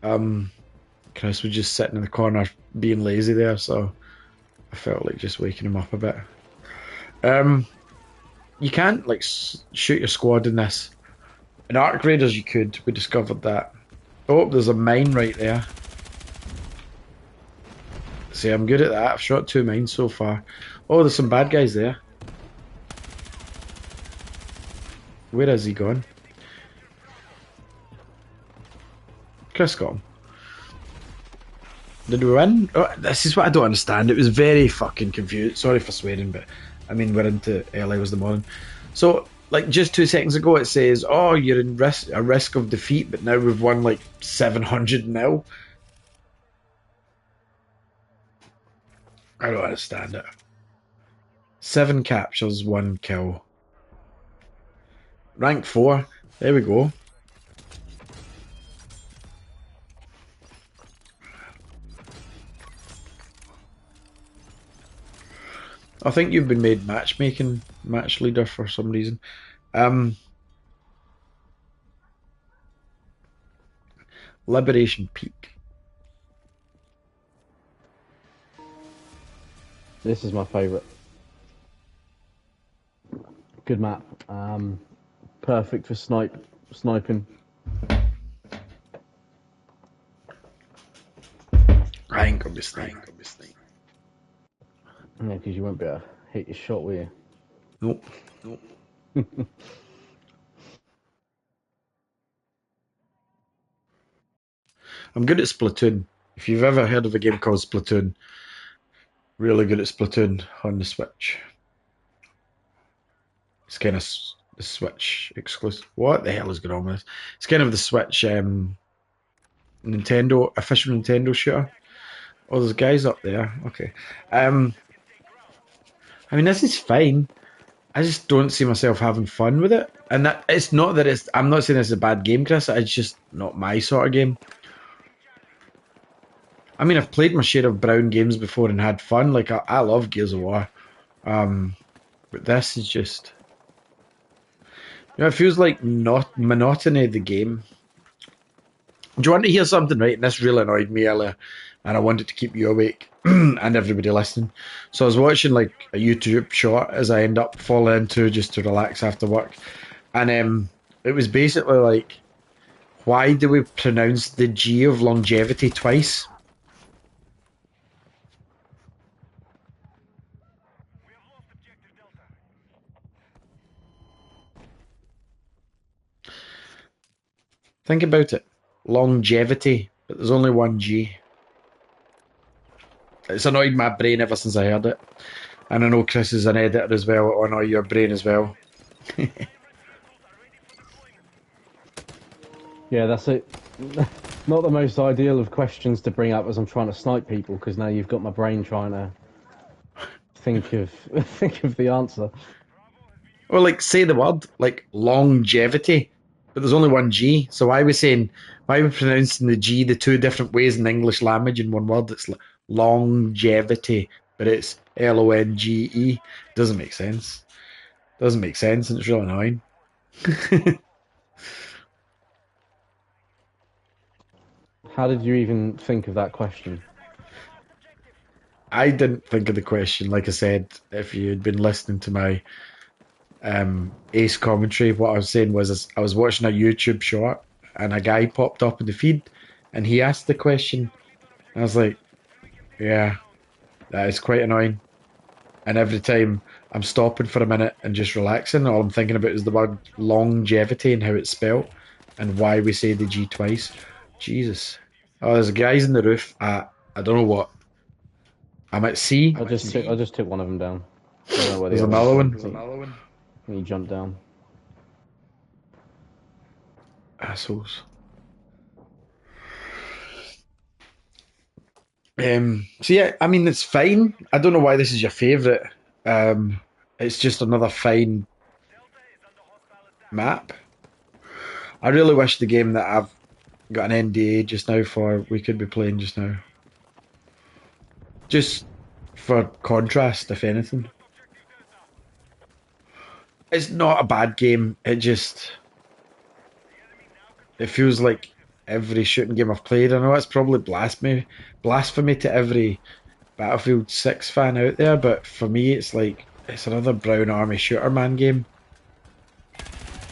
Um, Chris was just sitting in the corner being lazy there, so I felt like just waking him up a bit. Um, you can't like shoot your squad in this. In Arc Raiders, you could. We discovered that. Oh, there's a mine right there. See, I'm good at that. I've shot two mines so far. Oh, there's some bad guys there. Where has he gone? Chris got him. Did we win? Oh, this is what I don't understand. It was very fucking confused. Sorry for swearing, but I mean, we're into early hours of the morning. So, like, just 2 seconds ago, it says, oh, you're in a risk of defeat, but now we've won like 700 nil. I don't understand it. 7 captures, 1 kill. Rank 4. There we go. I think you've been made matchmaking match leader for some reason. Um, Liberation Peak. This is my favourite. Good map. Perfect for sniping. I ain't gonna be sniping. Yeah, because you won't be able to hit your shot, will you? Nope. I'm good at Splatoon. If you've ever heard of a game called Splatoon, really good at Splatoon on the Switch. It's kind of the Switch exclusive. What the hell is going on with this? It's kind of the Switch Nintendo official Nintendo shooter. Oh, there's guys up there. Okay. Um, I mean, this is fine. I just don't see myself having fun with it. And that it's not that it's. I'm not saying it's a bad game, Chris. It's just not my sort of game. I mean, I've played my share of brown games before and had fun. Like I love Gears of War. Um, but this is just. It feels like not monotony of the game. Do you want to hear something, right? And this really annoyed me earlier, and I wanted to keep you awake and everybody listening. So I was watching like a YouTube short as I end up falling into just to relax after work, and it was basically like, why do we pronounce the G of longevity twice? Think about it. Longevity, but there's only one G. It's annoyed my brain ever since I heard it. And I know Chris is an editor as well. It'll annoy your brain as well. Yeah, that's it. Not the most ideal of questions to bring up as I'm trying to snipe people because now you've got my brain trying to think of think of the answer. Or like say the word, like longevity. But there's only one G. So why are we pronouncing the G the two different ways in the English language in one word? It's longevity, but it's Longe. Doesn't make sense. Doesn't make sense, and it's really annoying. How did you even think of that question? I didn't think of the question. Like I said, if you had been listening to my Ace commentary, what I was saying was I was watching a YouTube short and a guy popped up in the feed and he asked the question. I was like, yeah, that is quite annoying. And every time I'm stopping for a minute and just relaxing, all I'm thinking about is the word longevity and how it's spelt and why we say the G twice. Jesus. Oh, there's guys in the roof at, I don't know what. I'm at C. I just took one of them down. I don't know where the There's other one's another gone. one. He jumped down. Assholes. So yeah, I mean it's fine. I don't know why this is your favourite. It's just another fine map. I really wish the game that I've got an NDA just now for we could be playing just now. Just for contrast, if anything. It's not a bad game. It feels like every shooting game I've played. I know it's probably blasphemy to every Battlefield 6 fan out there, but for me it's like it's another Brown Army shooter man game.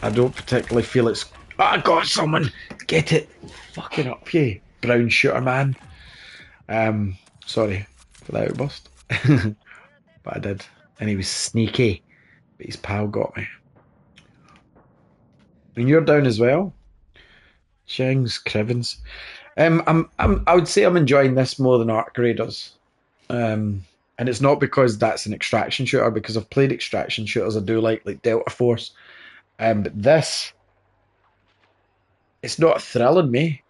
I don't particularly feel it's I got someone! Get it fucking up you, brown shooter man. Sorry for the outburst. But I did. And he was sneaky. But his pal got me. And you're down as well. Shangs, Crivens. I would say I'm enjoying this more than Arc Raiders. And it's not because that's an extraction shooter, because I've played extraction shooters I do like Delta Force. But this, it's not thrilling me,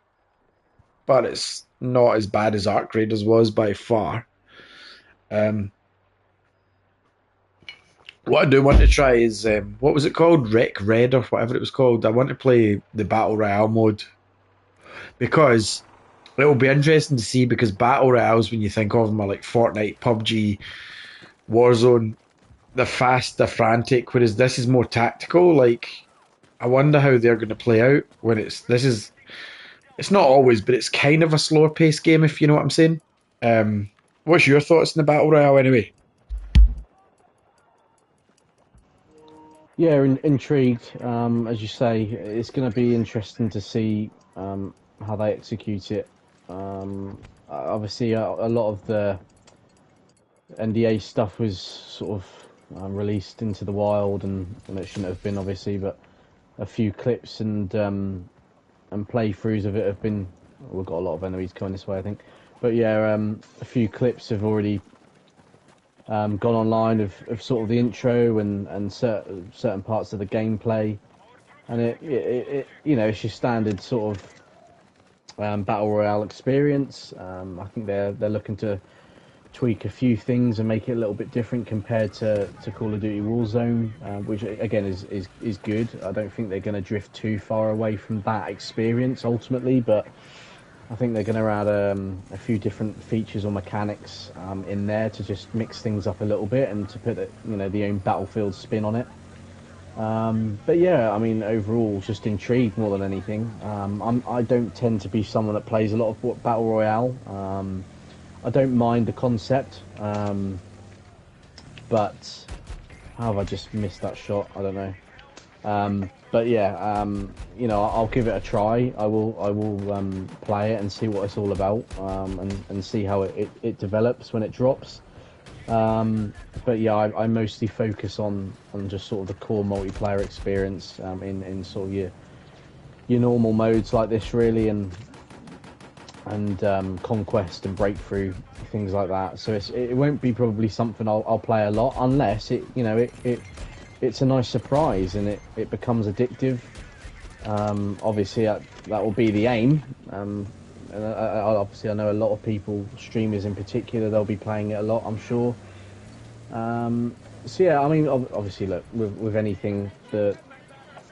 but it's not as bad as Arc Raiders was by far. Um, what I do want to try is what was it called? Rec Red or whatever it was called. I want to play the Battle Royale mode because it will be interesting to see because Battle Royales, when you think of them, are like Fortnite, PUBG, Warzone. They're fast, they're frantic, whereas this is more tactical. Like, I wonder how they're going to play out when it's not always, but it's kind of a slower paced game, if you know what I'm saying. What's your thoughts on the Battle Royale anyway? Yeah, intrigued. As you say, it's going to be interesting to see how they execute it. Obviously, a lot of the NDA stuff was sort of released into the wild, and it shouldn't have been, obviously, but a few clips and playthroughs of it have been. We've got a lot of enemies coming this way, I think. But yeah, a few clips have already gone online of sort of the intro and certain parts of the gameplay, and it you know, it's your standard sort of battle royale experience. I think they're looking to tweak a few things and make it a little bit different compared to Call of Duty Warzone, which again is good. I don't think they're going to drift too far away from that experience ultimately, but I think they're going to add a few different features or mechanics in there to just mix things up a little bit and to put the own Battlefield spin on it. But yeah, I mean, overall, just intrigued more than anything. I don't tend to be someone that plays a lot of Battle Royale. I don't mind the concept, but how have I just missed that shot? I don't know. But yeah, I'll give it a try. I will play it and see what it's all about, and see how it develops when it drops. But yeah, I mostly focus on just sort of the core multiplayer experience in sort of your normal modes like this, really, and conquest and breakthrough, things like that. So it won't be probably something I'll play a lot unless it's a nice surprise and it becomes addictive. Obviously, that will be the aim. Obviously, I know a lot of people, streamers in particular, they'll be playing it a lot, I'm sure. So yeah, I mean, obviously, look, with anything, the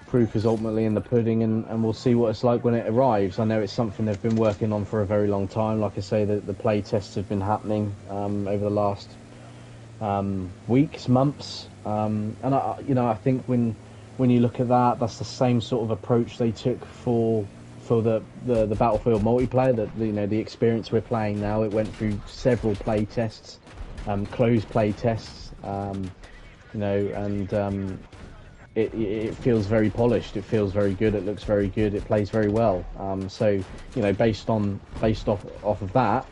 proof is ultimately in the pudding, and we'll see what it's like when it arrives. I know it's something they've been working on for a very long time. Like I say, the play tests have been happening over the last weeks, months, and I think when you look at that, that's the same sort of approach they took for the Battlefield multiplayer. That the experience we're playing now, it went through several play tests, closed play tests, and it feels very polished. It feels very good. It looks very good. It plays very well. So based off of that,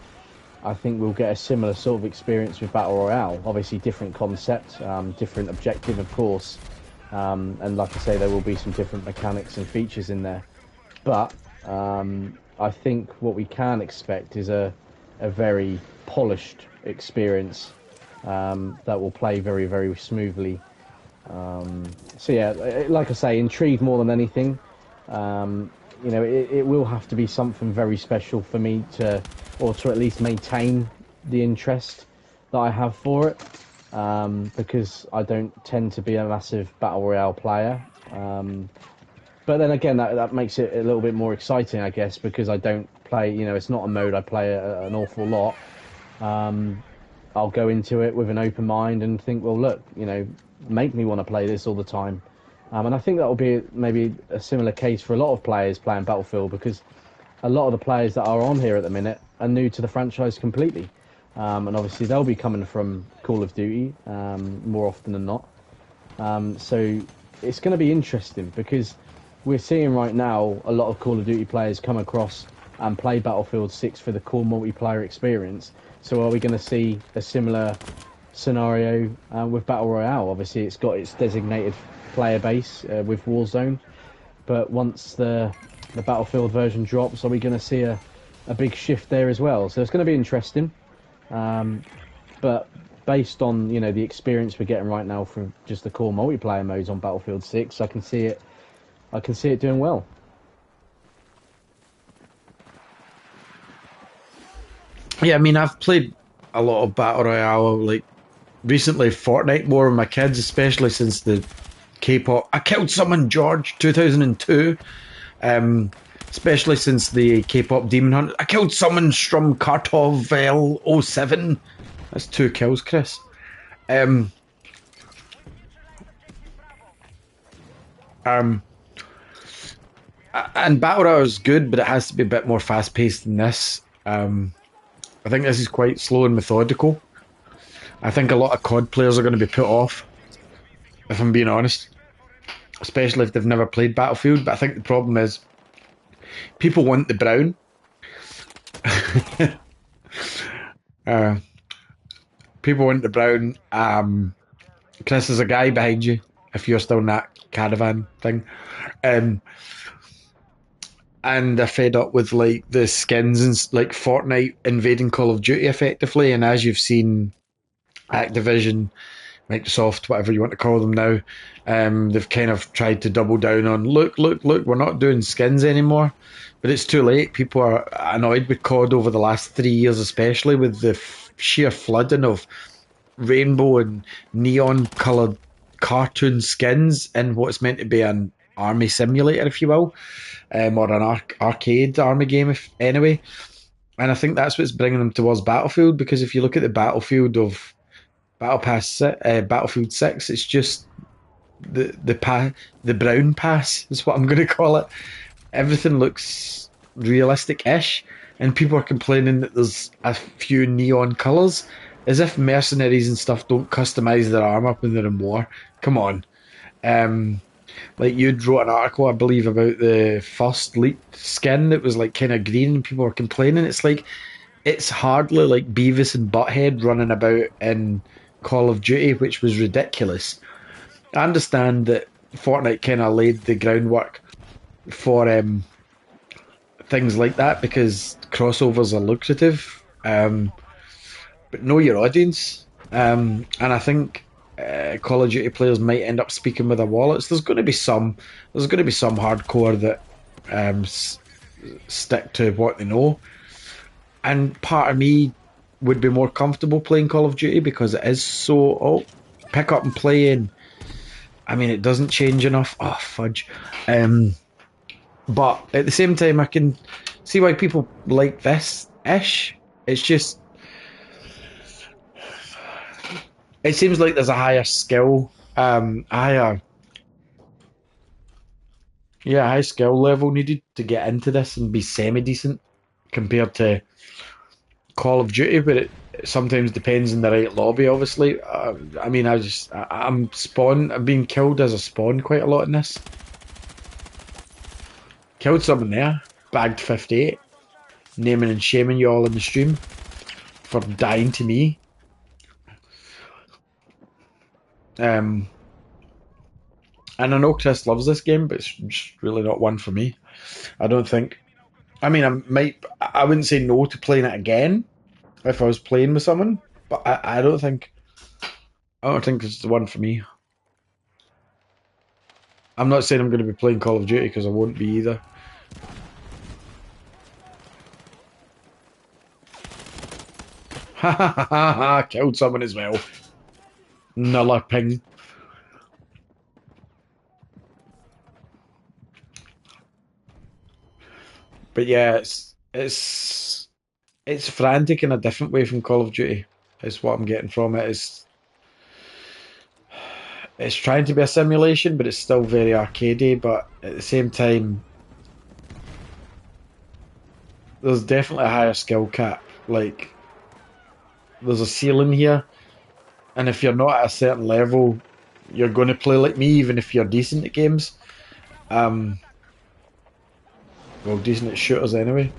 I think we'll get a similar sort of experience with Battle Royale. Obviously, different concept, different objective, of course, and like I say, there will be some different mechanics and features in there. But I think what we can expect is a very polished experience that will play very, very smoothly. So yeah, like I say, intrigued more than anything. It will have to be something very special for me to at least maintain the interest that I have for it, because I don't tend to be a massive Battle Royale player. But then again, that makes it a little bit more exciting, I guess, because I don't play, it's not a mode I play an awful lot. I'll go into it with an open mind and think, well, look, make me want to play this all the time. And I think that will be maybe a similar case for a lot of players playing Battlefield, because a lot of the players that are on here at the minute are new to the franchise completely. And obviously they'll be coming from Call of Duty more often than not. So it's going to be interesting, because we're seeing right now a lot of Call of Duty players come across and play Battlefield 6 for the core multiplayer experience. So are we going to see a similar scenario with Battle Royale? Obviously, it's got its designated player base with Warzone, but once the Battlefield version drops, are we going to see a big shift there as well? So it's going to be interesting. But based on the experience we're getting right now from just the core multiplayer modes on Battlefield 6, I can see it doing well. Yeah, I mean, I've played a lot of Battle Royale, like recently Fortnite more with my kids, especially since the K-pop I Killed Someone George 2002. Especially since the K-pop Demon Hunt I Killed Someone Strum Kartov L07. That's 2 kills, Chris. Um, um, and Battle Royale is good, but it has to be a bit more fast paced than this. I think this is quite slow and methodical. I think a lot of COD players are going to be put off, if I'm being honest, especially if they've never played Battlefield. But I think the problem is people want the brown. People want the brown. Chris, there's a guy behind you, if you're still in that caravan thing. And they're fed up with like the skins and like Fortnite invading Call of Duty effectively. And as you've seen, Activision, Microsoft, whatever you want to call them now, they've kind of tried to double down on look, we're not doing skins anymore. But it's too late. People are annoyed with COD over the last 3 years, especially with the sheer flooding of rainbow and neon coloured cartoon skins in what's meant to be an army simulator, if you will, or an arcade army game, anyway. And I think that's what's bringing them towards Battlefield, because if you look at the Battlefield of Battlefield 6, it's just the brown pass is what I'm going to call it. Everything looks realistic-ish, and people are complaining that there's a few neon colours, as if mercenaries and stuff don't customise their armour when they're in war. Come on. Like, you'd wrote an article, I believe, about the first leaked skin that was like kind of green, and people were complaining. It's like, it's hardly like Beavis and Butthead running about in Call of Duty, which was ridiculous. I understand that Fortnite kind of laid the groundwork for things like that, because crossovers are lucrative, but know your audience. And I think Call of Duty players might end up speaking with their wallets. There's going to be some hardcore that um, s- stick to what they know, and part of me would be more comfortable playing Call of Duty because it is so pick up and play. And I mean, it doesn't change enough. Oh fudge! But at the same time, I can see why people like this ish. It's just it seems like there's a higher skill, higher high skill level needed to get into this and be semi decent compared to Call of Duty, but it sometimes depends on the right lobby. Obviously, I mean, I'm spawn. I'm being killed as a spawn quite a lot in this. Killed someone there, bagged 58, naming and shaming you all in the stream for dying to me. Um, and I know Chris loves this game, but it's just really not one for me. I don't think. I mean, I wouldn't say no to playing it again if I was playing with someone, but I don't think it's the one for me. I'm not saying I'm going to be playing Call of Duty because I won't be either. Ha ha ha ha! Ha, killed someone as well. Nulla ping. But yeah, it's frantic in a different way from Call of Duty. Is what I'm getting from it. It's trying to be a simulation, but it's still very arcadey. But at the same time, there's definitely a higher skill cap. Like there's a ceiling here, and if you're not at a certain level, you're going to play like me, even if you're decent at games. Um, well, decent at shooters anyway.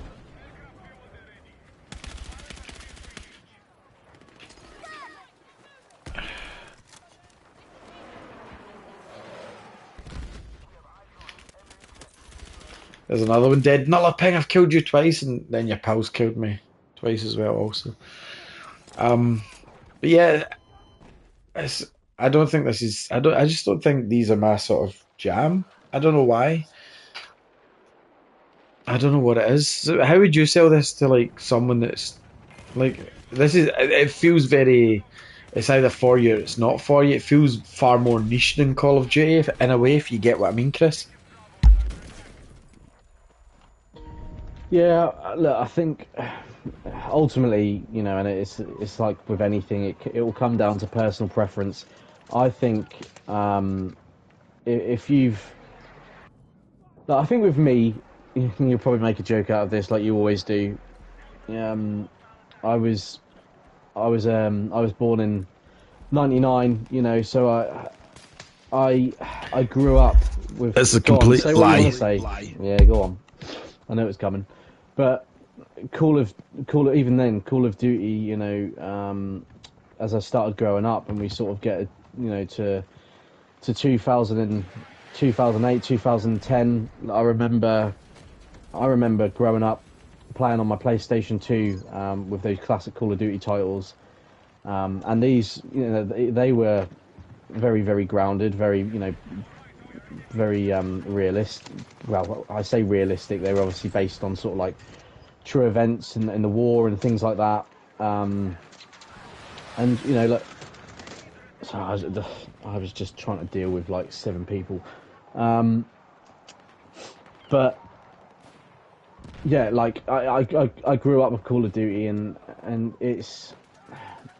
There's another one dead. Nulla ping, I've killed you twice, and then your pals killed me twice as well, also. Um, but yeah, it's, I don't think this is. I just don't think these are my sort of jam. I don't know why. I don't know what it is. So how would you sell this to like someone that's like this is? It feels very. It's either for you or it's not for you. It feels far more niche than Call of Duty in a way, if you get what I mean, Chris. Yeah, look, I think ultimately, and it's like with anything, it will come down to personal preference. I think if you've, like, I think with me, you'll probably make a joke out of this, like you always do. Um, I was I was born in '99, so I grew up with. It's a Go on, complete say what you want to lie. say. Yeah, go on. I know it's coming, but even then, Call of Duty, as I started growing up, and we sort of get, to 2000 and 2008, 2010. I remember growing up playing on my PlayStation 2 with those classic Call of Duty titles, and these, they were very, very grounded, very, very realistic. Well, I say realistic. They were obviously based on sort of like true events in the war and things like that. And look, so I was just trying to deal with like 7 people, but yeah, like I grew up with Call of Duty, and it's,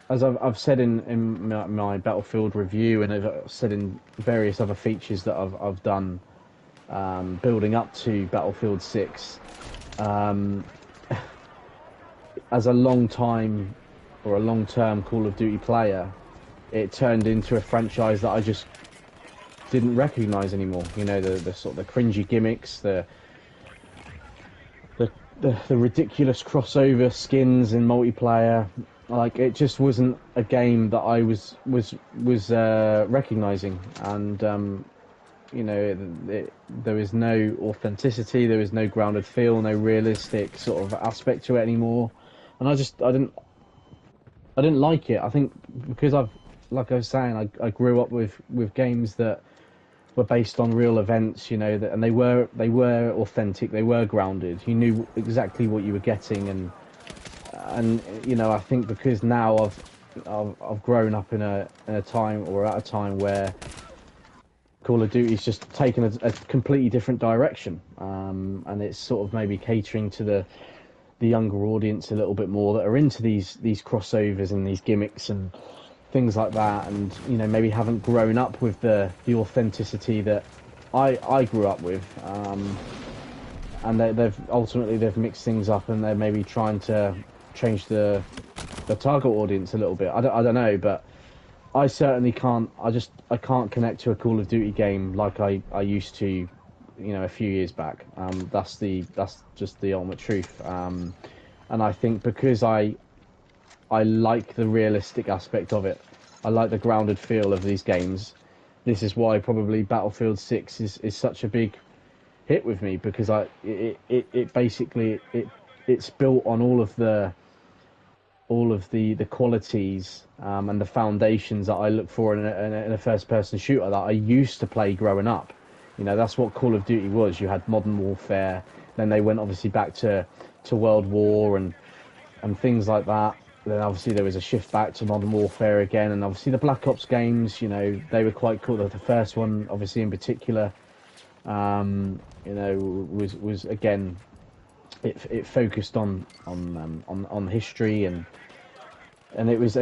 as I've said in my Battlefield review, and I've said in various other features that I've done, building up to Battlefield 6, as a long time or a long term Call of Duty player, it turned into a franchise that I just didn't recognise anymore. The sort of the cringy gimmicks, the ridiculous crossover skins in multiplayer. Like, it just wasn't a game that I was recognising, and there was no authenticity, there was no grounded feel, no realistic sort of aspect to it anymore, and I didn't like it. I think because like I was saying, I grew up with games that were based on real events, and they were authentic, they were grounded. You knew exactly what you were getting, and I think because now I've grown up in a time, or at a time where Call of Duty's just taken a completely different direction, and it's sort of maybe catering to the younger audience a little bit more that are into these crossovers and these gimmicks and things like that, and maybe haven't grown up with the authenticity that I grew up with, and they've mixed things up, and they're maybe trying to change the target audience a little bit. I don't know, but I certainly can't. I can't connect to a Call of Duty game like I used to, a few years back. That's just the ultimate truth. And I think because I like the realistic aspect of it, I like the grounded feel of these games. This is why probably Battlefield 6 is such a big hit with me, because it basically it's built on all of the qualities, and the foundations that I look for in a first-person shooter that I used to play growing up. That's what Call of Duty was. You had Modern Warfare, then they went obviously back to World War and things like that. Then obviously there was a shift back to Modern Warfare again, and obviously the Black Ops games, they were quite cool. The first one, obviously in particular, was again, it focused on history, and it was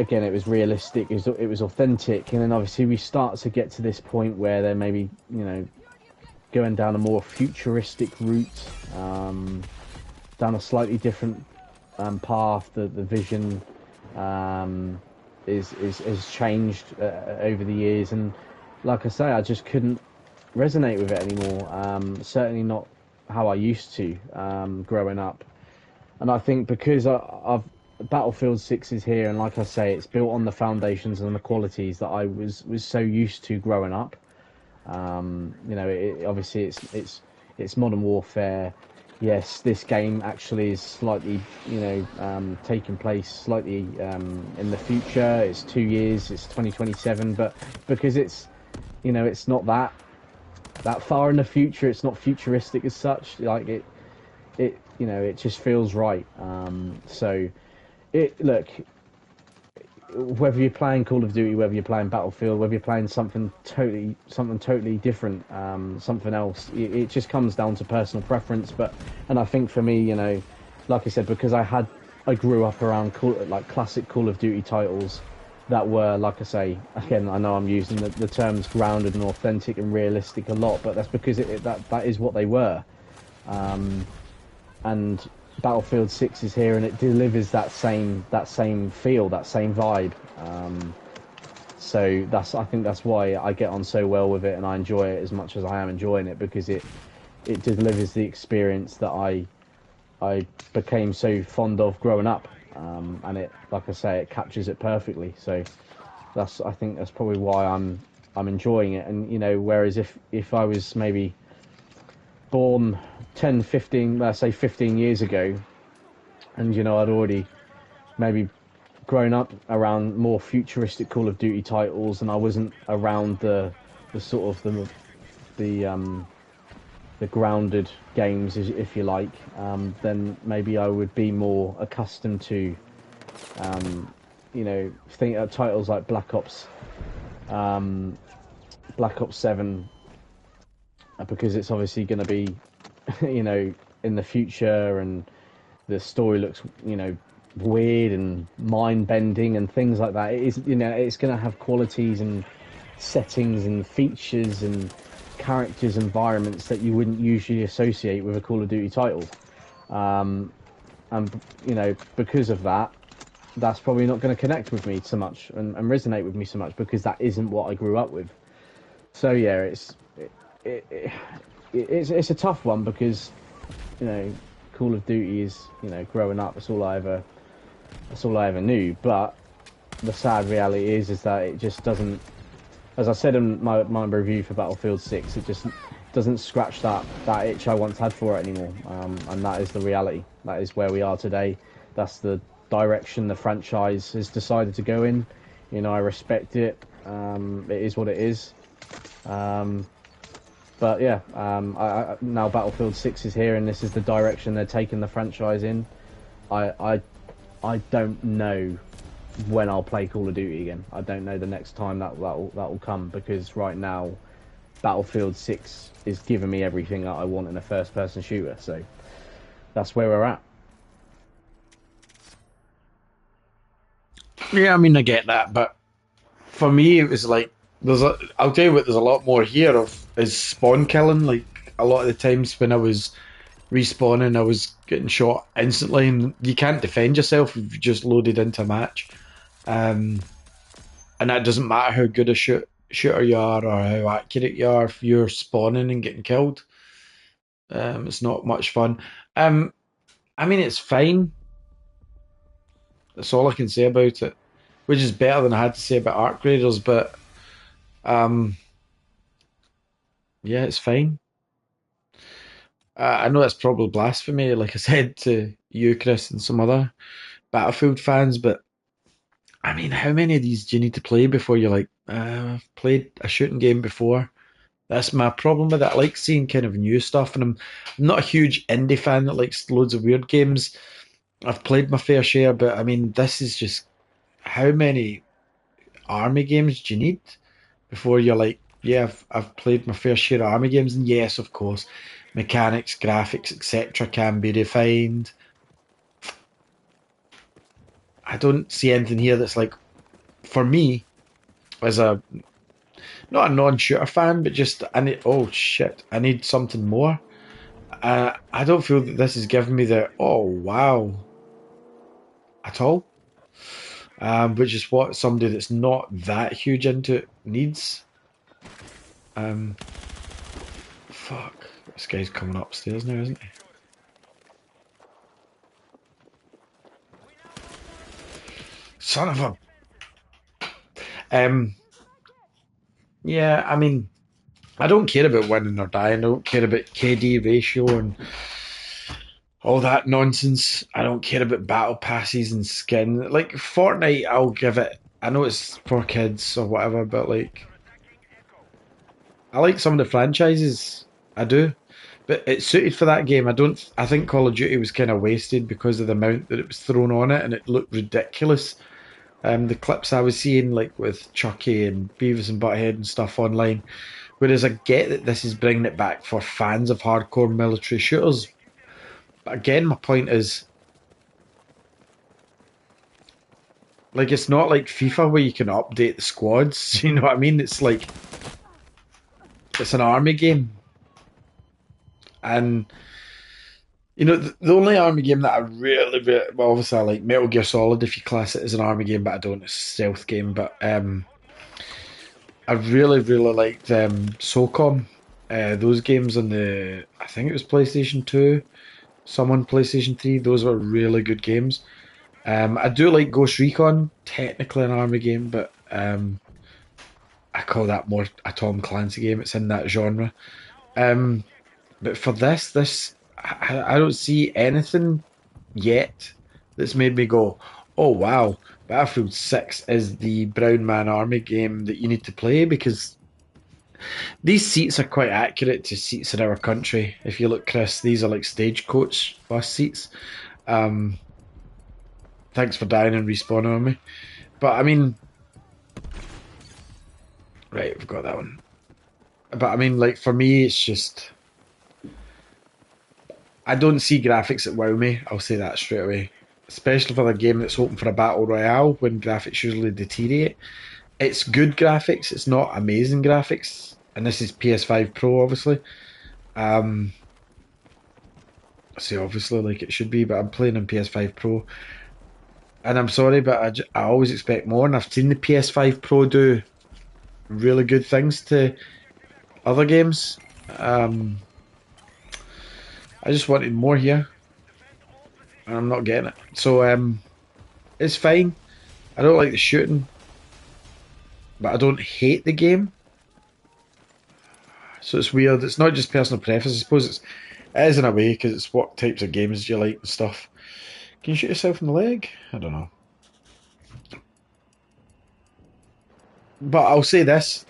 realistic, it was authentic, and then obviously we start to get to this point where they're maybe going down a more futuristic route, down a slightly different path. The vision is changed over the years, and like I say, I just couldn't resonate with it anymore. Certainly not how I used to growing up, and I think because I've Battlefield 6 is here, and like I say, it's built on the foundations and the qualities that I was so used to growing up. Obviously it's Modern Warfare. Yes, this game actually is slightly, taking place slightly in the future. It's 2 years. It's 2027, but because it's not that far in the future. It's not futuristic as such. Like it just feels right. Look, whether you're playing Call of Duty, whether you're playing Battlefield, whether you're playing something totally different, something else, it just comes down to personal preference. And I think for me, like I said, because I grew up around classic Call of Duty titles that were, like I say, again, I know I'm using the terms grounded and authentic and realistic a lot, but that's because that is what they were. And Battlefield 6 is here, and it delivers that same feel, that same vibe. So I think that's why I get on so well with it, and I enjoy it as much as I am enjoying it, because it delivers the experience that I became so fond of growing up. And it, like I say, it captures it perfectly. So I think that's probably why I'm enjoying it. And whereas if I was maybe born 10, 15, let's say 15 years ago, and I'd already maybe grown up around more futuristic Call of Duty titles, and I wasn't around the sort of the grounded games, if you like, then maybe I would be more accustomed to titles like Black Ops 7, because it's obviously going to be in the future, and the story looks weird and mind bending and things like that. It is it's going to have qualities and settings and features and characters, environments that you wouldn't usually associate with a Call of Duty title, and because of that, that's probably not going to connect with me so much and resonate with me so much, because that isn't what I grew up with. So yeah, it's a tough one, because Call of Duty is growing up, that's all I ever knew. But the sad reality is that it just doesn't as I said in my review for Battlefield 6, it just doesn't scratch that itch I once had for it anymore. And that is the reality. That is where we are today. That's the direction the franchise has decided to go in. You know, I respect it. It is what it is. Um, but yeah, now Battlefield 6 is here, and this is the direction they're taking the franchise in. I, I, I don't know when I'll play Call of Duty again. I don't know the next time that will come, because right now Battlefield 6 is giving me everything that I want in a first-person shooter. So that's where we're at. Yeah, I mean, I get that, but for me, it was like I'll tell you what. There's a lot more here of is spawn killing. Like a lot of the times when I was respawning, I was getting shot instantly, and you can't defend yourself if you just loaded into a match. Um, and that doesn't matter how good a shooter you are or how accurate you are. If you're spawning and getting killed, it's not much fun. Um, I mean, it's fine. That's all I can say about it, which is better than I had to say about Arc Raiders. But um, yeah, it's fine. I know that's probably blasphemy, like I said to you, Chris, and some other Battlefield fans, but I mean, how many of these do you need to play before you're like, I've played a shooting game before? That's my problem with it. I like seeing kind of new stuff, and I'm not a huge indie fan that likes loads of weird games. I've played my fair share, but I mean, this is just how many army games do you need before you're like, yeah, I've played my fair share of army games, and yes, of course, mechanics, graphics, etc., can be refined. I don't see anything here that's like, for me, as a not a non-shooter fan, but just I need. Oh shit, I need something more. I don't feel that this is giving me the oh wow at all, which is what somebody that's not that huge into it needs. Um, fuck, this guy's coming upstairs now, isn't he? Son of a. Um, yeah, I mean, I don't care about winning or dying. I don't care about KD ratio and all that nonsense. I don't care about battle passes and skin. Like Fortnite, I'll give it. I know it's for kids or whatever, but like I like some of the franchises. I do, but it's suited for that game. I don't. I think Call of Duty was kind of wasted because of the amount that it was thrown on it, and it looked ridiculous. The clips I was seeing, like with Chucky and Beavis and Butthead and stuff online. Whereas I get that this is bringing it back for fans of hardcore military shooters. But again, my point is, like, it's not like FIFA where you can update the squads. You know what I mean? It's like it's an army game, and you know the only army game that I really, well, obviously I like Metal Gear Solid if you class it as an army game, but I don't. It's a stealth game, but I really liked SOCOM. Those games on the I think it was PlayStation 2, some on PlayStation 3. Those were really good games. I do like Ghost Recon, technically an army game, but I call that more a Tom Clancy game. It's in that genre. Um, but for this, I don't see anything yet that's made me go, oh wow, Battlefield 6 is the Brown Man Army game that you need to play, because these seats are quite accurate to seats in our country. If you look, Chris, these are like stagecoach bus seats. Um, Thanks for dying and respawning on me. But I mean, right, we've got that one. But I mean, like for me, it's just I don't see graphics that wow me. I'll say that straight away. Especially for a game that's hoping for a battle royale, when graphics usually deteriorate. It's good graphics. It's not amazing graphics, and this is PS5 Pro, obviously. Um, I say obviously like it should be, but I'm playing on PS5 Pro, and I'm sorry, but I always expect more. And I've seen the PS5 Pro do really good things to other games. Um, I just wanted more here, and I'm not getting it. So it's fine. I don't like the shooting. but I don't hate the game. So it's weird. It's not just personal preference. I suppose it is in a way because it's what types of games you like and stuff. Can you shoot yourself in the leg? I don't know. But I'll say this: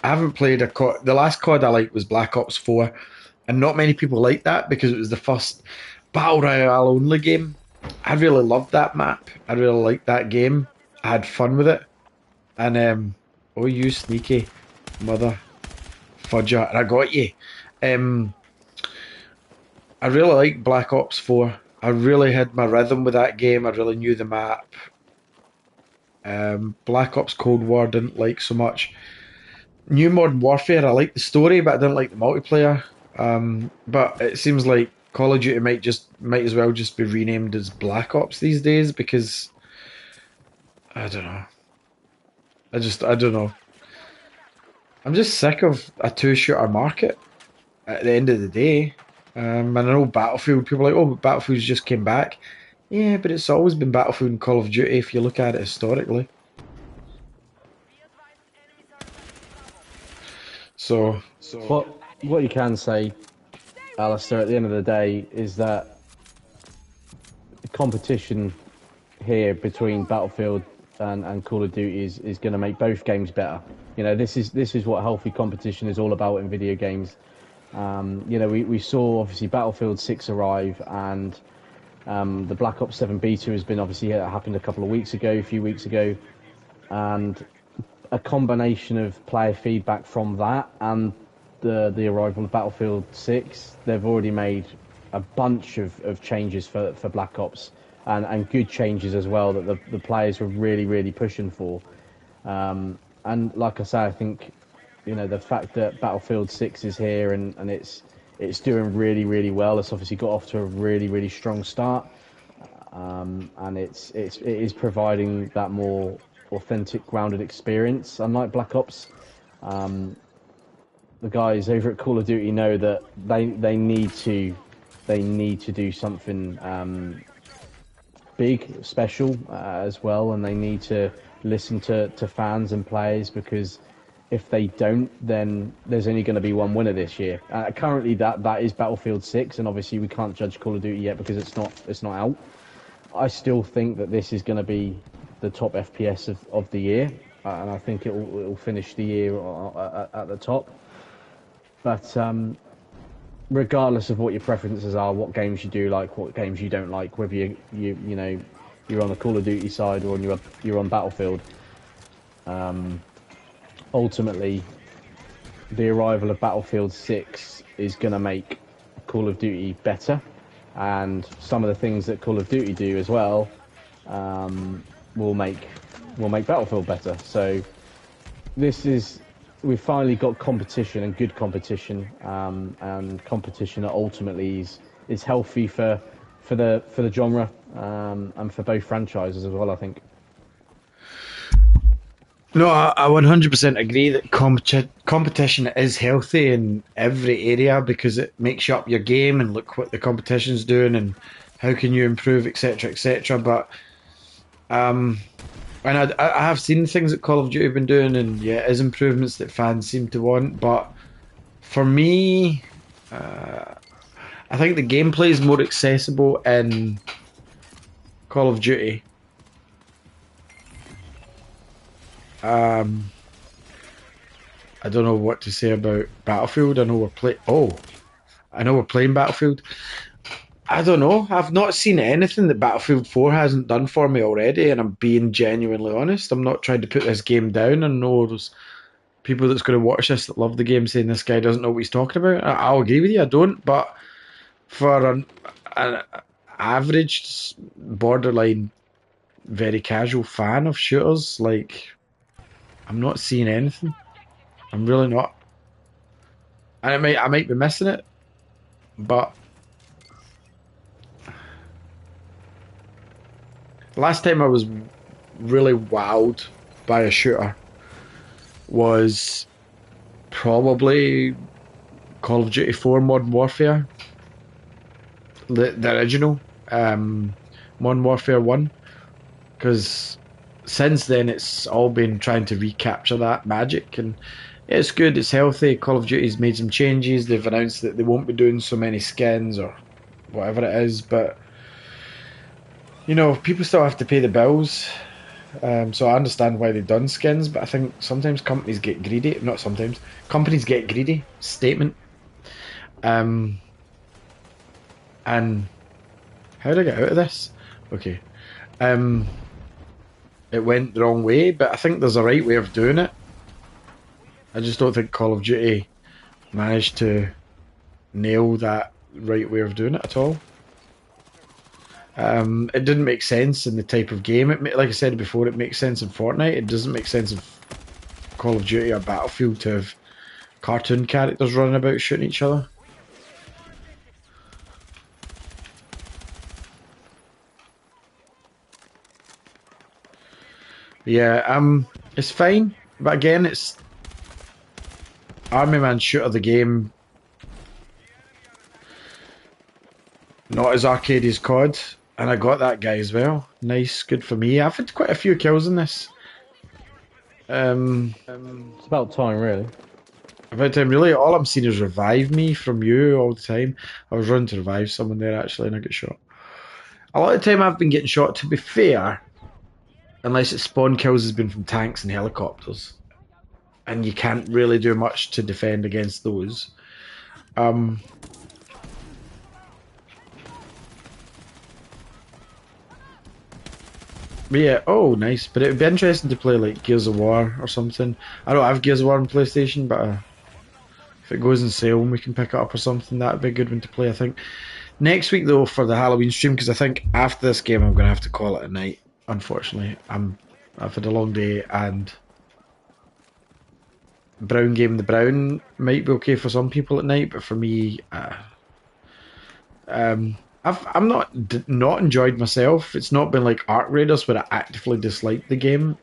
I haven't played a COD. The last COD I liked was Black Ops 4, and not many people liked that because it was the first battle royale only game. I really loved that map. I really liked that game. I had fun with it, and oh, you sneaky mother fudger, and I got you. Um, I really liked Black Ops 4. I really had my rhythm with that game. I really knew the map. Black Ops Cold War didn't like so much. New Modern Warfare, I liked the story, but I didn't like the multiplayer. But it seems like Call of Duty might as well just be renamed as Black Ops these days because I don't know. I don't know. I'm just sick of a two-shooter market at the end of the day. And I know Battlefield, people are like, oh, but Battlefield's just came back. Yeah, but it's always been Battlefield and Call of Duty if you look at it historically. So, What you can say, Alistair, at the end of the day, is that the competition here between Battlefield and Call of Duty is going to make both games better. You know, this is what healthy competition is all about in video games. You know, we saw obviously Battlefield 6 arrive, and the Black Ops 7 beta has been obviously happened a couple of weeks ago, a few weeks ago, and a combination of player feedback from that and the arrival of Battlefield 6, they've already made a bunch of changes for Black Ops, and good changes as well that the players were really, really pushing for. And like I say, I think, you know, the fact that Battlefield 6 is here and it's doing really, really well. It's obviously got off to a really, really strong start, and it is providing that more authentic, grounded experience. Unlike Black Ops, the guys over at Call of Duty know that they need to do something big, special as well, and they need to listen to fans and players, because if they don't, then there's only going to be one winner this year. Currently, that is Battlefield 6, and obviously we can't judge Call of Duty yet because it's not out. I still think that this is going to be the top FPS of the year, and I think it will finish the year at the top. But regardless of what your preferences are, what games you do like, what games you don't like, whether you know you're on the Call of Duty side or you're on Battlefield, ultimately the arrival of Battlefield 6 is going to make Call of Duty better, and some of the things that Call of Duty do as well will make Battlefield better. So we've finally got competition, and good competition, and competition that ultimately is healthy for the genre, and for both franchises as well, I think. no, I 100% agree that competition is healthy in every area because it makes you up your game and look what the competition's doing and how can you improve, etc., etc. But um, and I have seen things that Call of Duty have been doing, and yeah, it is improvements that fans seem to want. But for me, I think the gameplay is more accessible in Call of Duty. Um, I don't know what to say about Battlefield. I know we're playing Battlefield. I don't know. I've not seen anything that Battlefield 4 hasn't done for me already, and I'm being genuinely honest. I'm not trying to put this game down. I know there's people that's going to watch this that love the game saying this guy doesn't know what he's talking about. I'll agree with you, I don't. But for an average, borderline, very casual fan of shooters, like, I'm not seeing anything. I'm really not. And I might be missing it, but last time I was really wowed by a shooter was probably Call of Duty 4 Modern Warfare, the original, Modern Warfare 1, because since then, it's all been trying to recapture that magic, and it's good. It's healthy. Call of Duty's made some changes. They've announced that they won't be doing so many skins or whatever it is, but people still have to pay the bills. So I understand why they've done skins, but I think sometimes companies get greedy. Not sometimes. Companies get greedy. Statement. Um, and how did I get out of this? Okay. Um, it went the wrong way, but I think there's a right way of doing it. I just don't think Call of Duty managed to nail that right way of doing it at all. It didn't make sense in the type of game. Like I said before, it makes sense in Fortnite. It doesn't make sense in Call of Duty or Battlefield to have cartoon characters running about shooting each other. Yeah, it's fine, but again, it's Army Man shooter the game, not as arcade as COD, and I got that guy as well. Nice, good for me. I've had quite a few kills in this. It's about time, really. About time, really. All I'm seeing is revive me from you all the time. I was running to revive someone there actually, and I got shot. A lot of the time, I've been getting shot. To be fair, unless it's spawn kills, has been from tanks and helicopters, and you can't really do much to defend against those. Um, but yeah, oh nice. But it would be interesting to play like Gears of War or something. I don't have Gears of War on PlayStation, but if it goes on sale and we can pick it up or something, that'd be a good one to play. I think next week though for the Halloween stream, because I think after this game I'm gonna have to call it a night. Unfortunately, I've had a long day, and Brown Game the Brown might be okay for some people at night, but for me, I'm not enjoyed myself. It's not been like Arc Raiders where I actively disliked the game,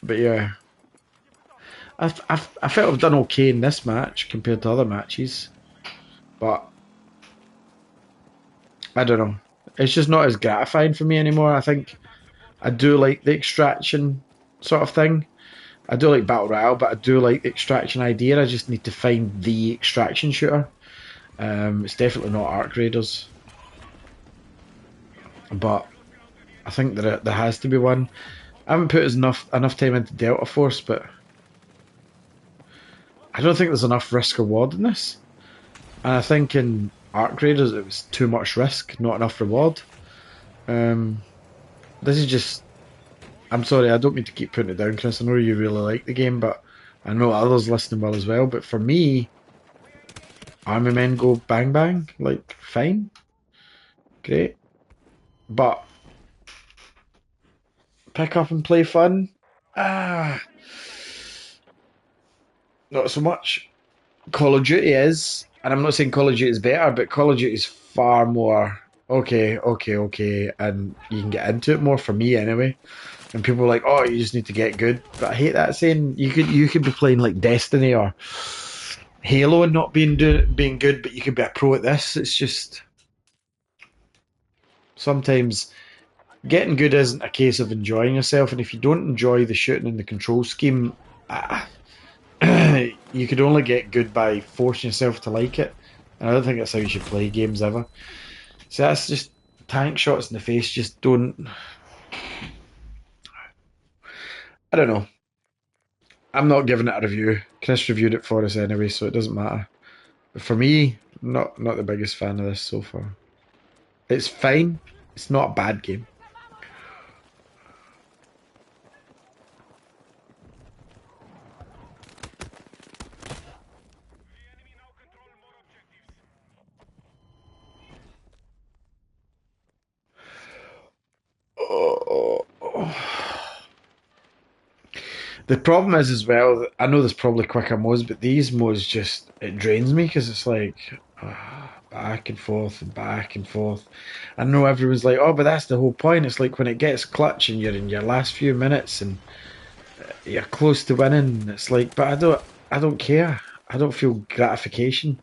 but yeah, I felt I've done okay in this match compared to other matches, but I don't know. It's just not as gratifying for me anymore. I think I do like the extraction sort of thing. I do like Battle Royale, but I do like the extraction idea. I just need to find the extraction shooter. It's definitely not Arc Raiders, but I think there has to be one. I haven't put enough time into Delta Force, but I don't think there's enough risk reward in this. And I think in Arc Raiders it was too much risk, not enough reward. This is just. I'm sorry, I don't mean to keep putting it down, Chris. I know you really like the game, but I know others listening will as well. But for me, Army Men go bang bang, like fine, great, but pick up and play fun, ah, not so much. Call of Duty is, and I'm not saying Call of Duty is better, but Call of Duty is far more okay, and you can get into it more for me anyway. And people are like, "Oh, you just need to get good," but I hate that saying. You could be playing like Destiny or Halo and not being good, but you could be a pro at this. It's just sometimes getting good isn't a case of enjoying yourself, and if you don't enjoy the shooting and the control scheme, you could only get good by forcing yourself to like it. And I don't think that's how you should play games ever. So that's just tank shots in the face. Just don't. I don't know. I'm not giving it a review. Chris reviewed it for us anyway, so it doesn't matter. But for me, not the biggest fan of this so far. It's fine. It's not a bad game. Oh. The problem is as well. I know there's probably quicker modes, but these modes just it drains me because it's like back and forth and back and forth. I know everyone's like, oh, but that's the whole point. It's like when it gets clutch and you're in your last few minutes and you're close to winning. It's like, but I don't care. I don't feel gratification.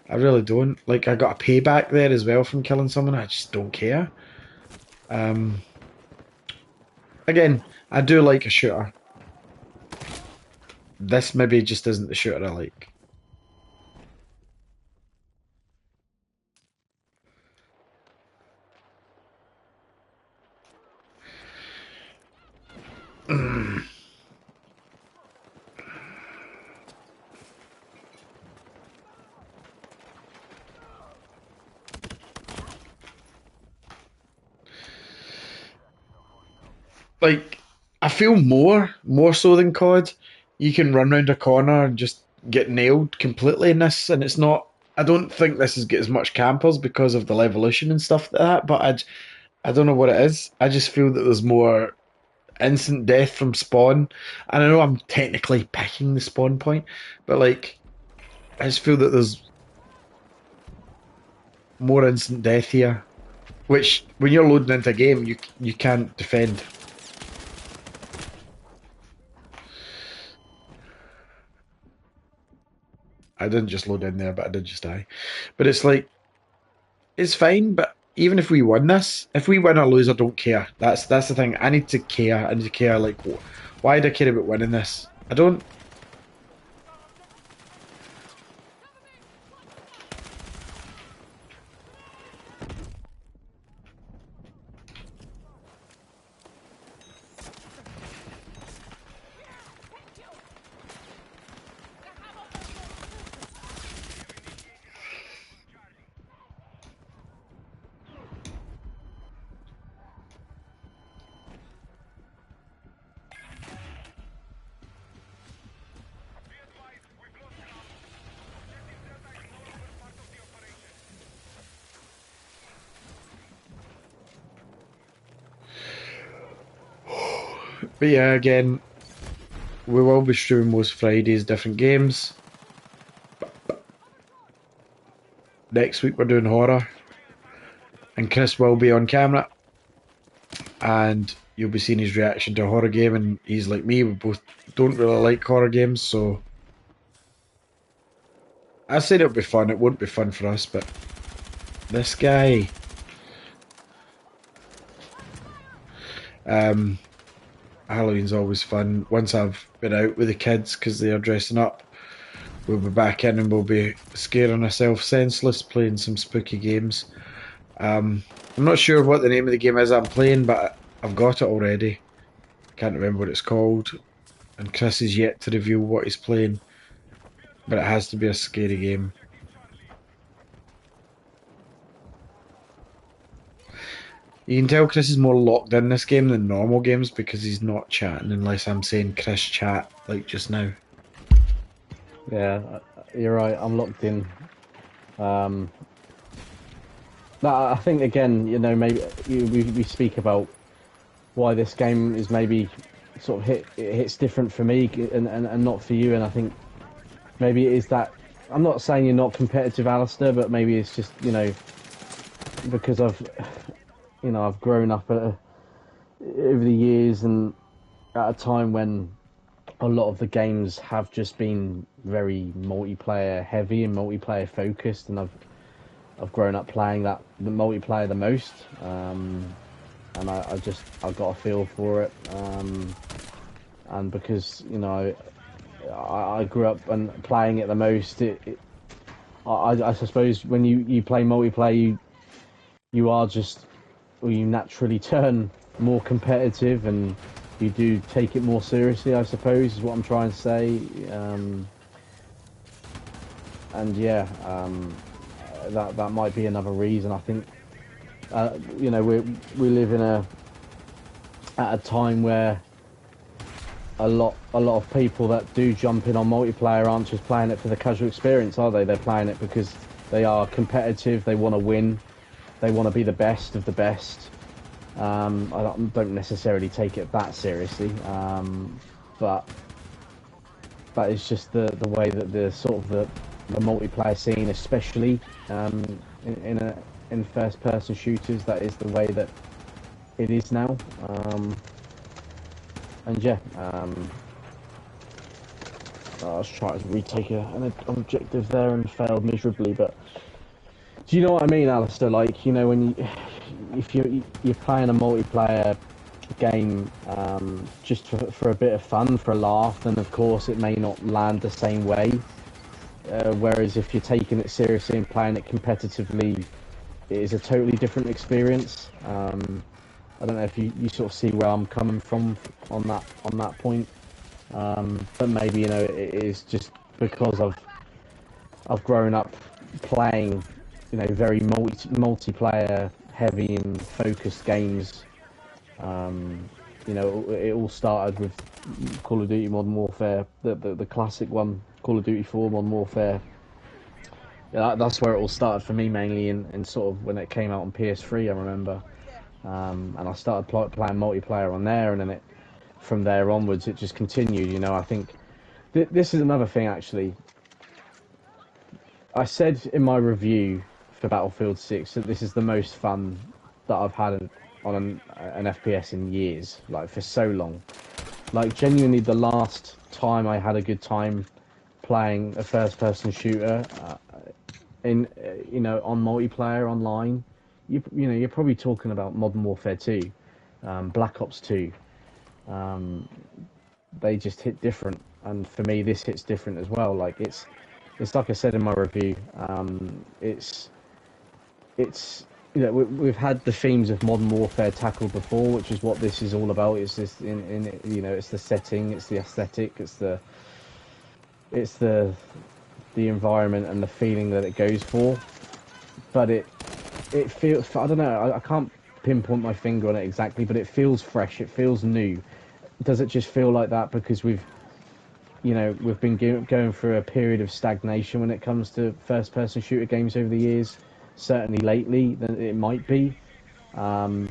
I really don't. Like I got a payback there as well from killing someone. I just don't care. Um, Again, I do like a shooter. This maybe just isn't the shooter I like. Like, I feel more so than COD. You can run around a corner and just get nailed completely in this, and it's not. I don't think this is get as much campers because of the levolution and stuff like that. But I don't know what it is. I just feel that there's more instant death from spawn, and I know I'm technically picking the spawn point, but like I just feel that there's more instant death here. Which, when you're loading into a game, you can't defend. I didn't just load in there, but I did just die. But it's like it's fine. But even if we win this, if we win or lose, I don't care. That's the thing. I need to care. I need to care. Like, why do I care about winning this? I don't. But yeah, again, we will be streaming most Fridays, different games. Next week we're doing horror, and Chris will be on camera, and you'll be seeing his reaction to a horror game. And he's like me; we both don't really like horror games, so I said it'll be fun. It won't be fun for us, but this guy. Um, Halloween's always fun. Once I've been out with the kids because they are dressing up, we'll be back in and we'll be scaring ourselves senseless, playing some spooky games. I'm not sure what the name of the game is I'm playing, but I've got it already. I can't remember what it's called, and Chris is yet to reveal what he's playing, but it has to be a scary game. You can tell Chris is more locked in this game than normal games because he's not chatting unless I'm saying Chris chat like just now. Yeah, you're right. I'm locked in. Um, I think again, maybe we speak about why this game is maybe sort of it hits different for me and not for you, and I think maybe it is that. I'm not saying you're not competitive, Alistair, but maybe it's just because I've grown up over the years and at a time when a lot of the games have just been very multiplayer heavy and multiplayer focused, and I've grown up playing the multiplayer the most, and I got a feel for it, and because I grew up and playing it the most, I suppose when you play multiplayer, you are just, or you naturally turn more competitive and you do take it more seriously, I suppose, is what I'm trying to say. And yeah, that might be another reason. I think we live at a time where a lot of people that do jump in on multiplayer aren't just playing it for the casual experience, are they? They're playing it because they are competitive, they want to win, they want to be the best of the best. I don't necessarily take it that seriously, but that is just the way that the sort of the multiplayer scene, especially in first person shooters, that is the way that it is now. And yeah, I was trying to retake an objective there and failed miserably. But do you know what I mean, Alistair? Like, when if you're playing a multiplayer game just for a bit of fun, for a laugh, then of course it may not land the same way. Whereas if you're taking it seriously and playing it competitively, it is a totally different experience. I don't know if you sort of see where I'm coming from on that point. But maybe it is just because I've grown up playing very multiplayer heavy and focused games. It all started with Call of Duty Modern Warfare, the classic one, Call of Duty 4 Modern Warfare. Yeah, that's where it all started for me, mainly in sort of when it came out on PS3, I remember. And I started playing multiplayer on there, and then from there onwards, it just continued. I think this is another thing, actually. I said in my review for Battlefield 6 that this is the most fun that I've had on an FPS in years, like for so long. Like genuinely, the last time I had a good time playing a first-person shooter in on multiplayer online, you're probably talking about Modern Warfare 2, Black Ops 2. They just hit different, and for me, this hits different as well. Like it's like I said in my review. It's we've had the themes of Modern Warfare tackled before, which is what this is all about. It's this it's the setting, it's the aesthetic, it's the environment and the feeling that it goes for. But it feels, I don't know, I can't pinpoint my finger on it exactly, but it feels fresh, it feels new. Does it just feel like that because we've been going through a period of stagnation when it comes to first-person shooter games over the years? Certainly lately, then it might be. The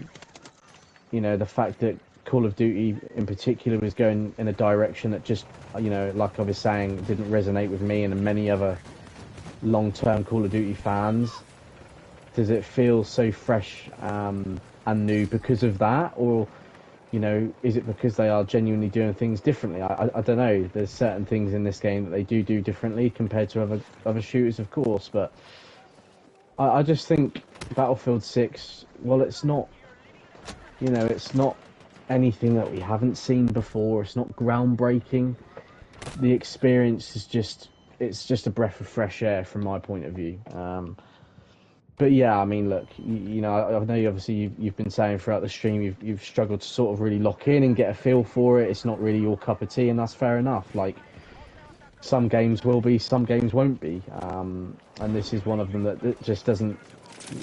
fact that Call of Duty in particular was going in a direction that just, like I was saying, didn't resonate with me and many other long-term Call of Duty fans. Does it feel so fresh and new because of that, or is it because they are genuinely doing things differently? I don't know. There's certain things in this game that they do differently compared to other shooters, of course, but I just think Battlefield 6, well, it's not anything that we haven't seen before. It's not groundbreaking. The experience is it's just a breath of fresh air from my point of view. But yeah, I mean, look, I know you've been saying throughout the stream you've struggled to sort of really lock in and get a feel for it. It's not really your cup of tea, and that's fair enough. Like some games will be, some games won't be, and this is one of them that just doesn't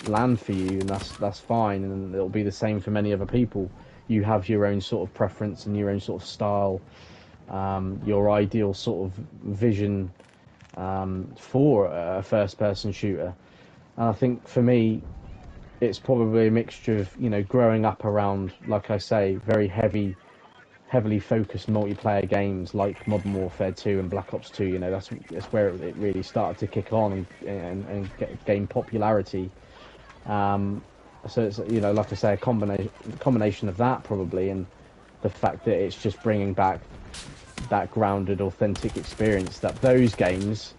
land for you, and that's fine, and it'll be the same for many other people. You have your own sort of preference and your own sort of style, your ideal sort of vision for a first-person shooter. And I think for me, it's probably a mixture of growing up around, like I say, very heavily focused multiplayer games like Modern Warfare 2 and Black Ops 2. That's where it really started to kick on and gain popularity. So it's like I say, a combination of that probably, and the fact that it's just bringing back that grounded, authentic experience that those games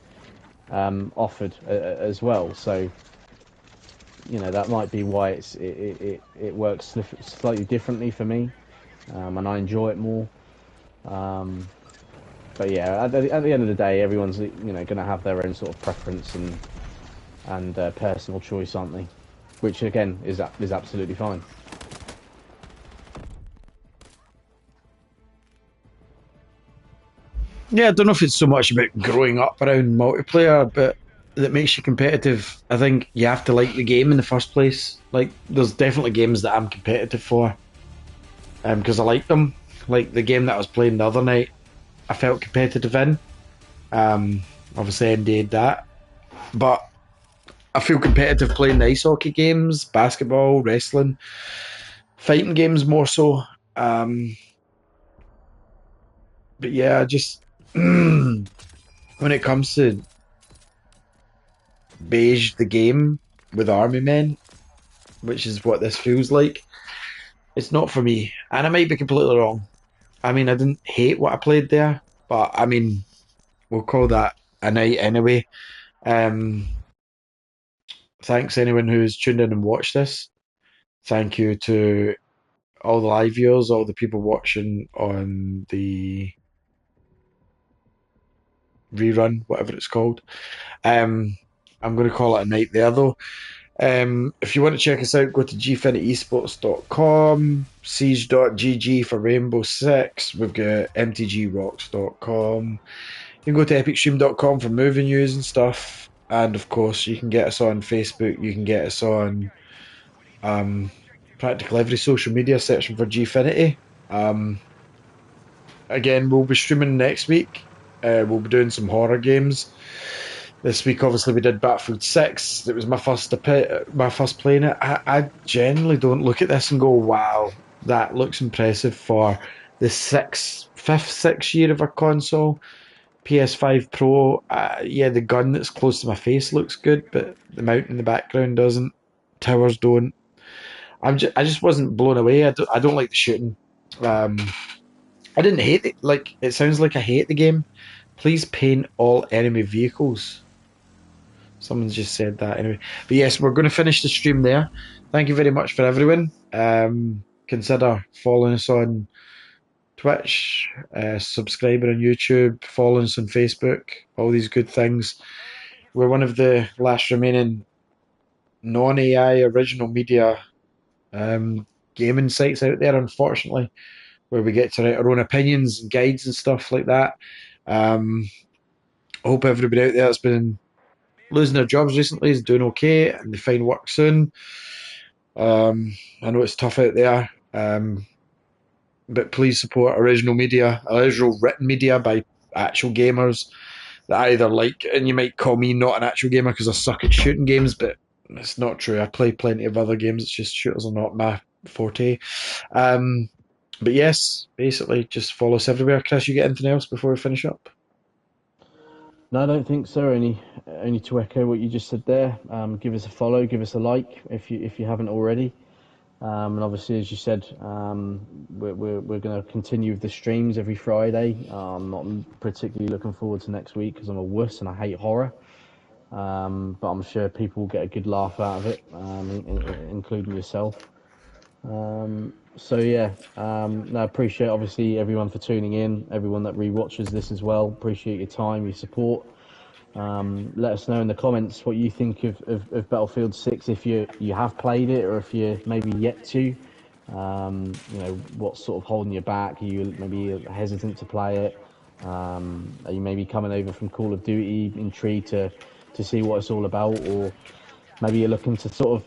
offered as well. So that might be why it works slightly differently for me, and I enjoy it more. But yeah, at the end of the day, everyone's going to have their own sort of preference and personal choice, aren't they? Which again is absolutely fine. Yeah, I don't know if it's so much about growing up around multiplayer, but that makes you competitive. I think you have to like the game in the first place. Like, there's definitely games that I'm competitive for, because I like them. Like the game that I was playing the other night, I felt competitive in. Obviously, NDA'd that, but I feel competitive playing the ice hockey games, basketball, wrestling, fighting games more so. Um, but yeah, just when it comes to beige the game with army men, which is what this feels like, it's not for me. And I might be completely wrong. I mean, I didn't hate what I played there, but I mean, we'll call that a night anyway. Um, Thanks anyone who's tuned in and watched this. Thank you to all the live viewers, all the people watching on the rerun, whatever it's called. Um, I'm going to call it a night there though. If you want to check us out, go to gfinitysports.com, siege.gg for Rainbow Six. We've got mtgrocks.com. You can go to epicstream.com for movie news and stuff. And of course, you can get us on Facebook. You can get us on um, practically every social media section for Gfinity. Um, Again, we'll be streaming next week. We'll be doing some horror games. This week, obviously, we did Battlefield 6. It was my first playing it. I generally don't look at this and go, wow, that looks impressive for the fifth, sixth year of a console. PS5 Pro, yeah, the gun that's close to my face looks good, but the mount in the background doesn't. Towers don't. I just wasn't blown away. I don't like the shooting. Um, I didn't hate it. Like, it sounds like I hate the game. Please paint all enemy vehicles. Someone's just said that anyway. But yes, we're going to finish the stream there. Thank you very much for everyone. Consider following us on Twitch, subscribing on YouTube, following us on Facebook, all these good things. We're one of the last remaining non-AI original media gaming sites out there, unfortunately, where we get to write our own opinions and guides and stuff like that. Um, I hope everybody out there that's been losing their jobs recently is doing okay and they find work soon. I know it's tough out there, but please support original media, original written media by actual gamers that I either like, and you might call me not an actual gamer because I suck at shooting games, but it's not true. I play plenty of other games. It's just shooters are not my forte. Um, but yes, basically just follow us everywhere. Chris, you get anything else before we finish up? No, I don't think so. Only to echo what you just said there. Give us a follow, give us a like if you haven't already. And obviously, as you said, we're going to continue with the streams every Friday. I'm not particularly looking forward to next week because I'm a wuss and I hate horror. But I'm sure people will get a good laugh out of it, including yourself. So yeah, no, I appreciate obviously everyone for tuning in, everyone that rewatches this as well. Appreciate your time, your support. Let us know in the comments what you think of Battlefield 6 if you have played it or if you're maybe yet to. What's sort of holding you back? Are you maybe hesitant to play it? Are you maybe coming over from Call of Duty, intrigued to see what it's all about, or maybe you're looking to sort of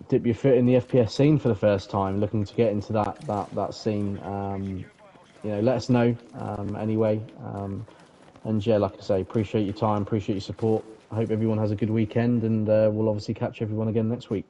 dip your foot in the FPS scene for the first time, looking to get into that scene. Let us know anyway. And yeah, like I say, appreciate your time, appreciate your support. I hope everyone has a good weekend, and we'll obviously catch everyone again next week.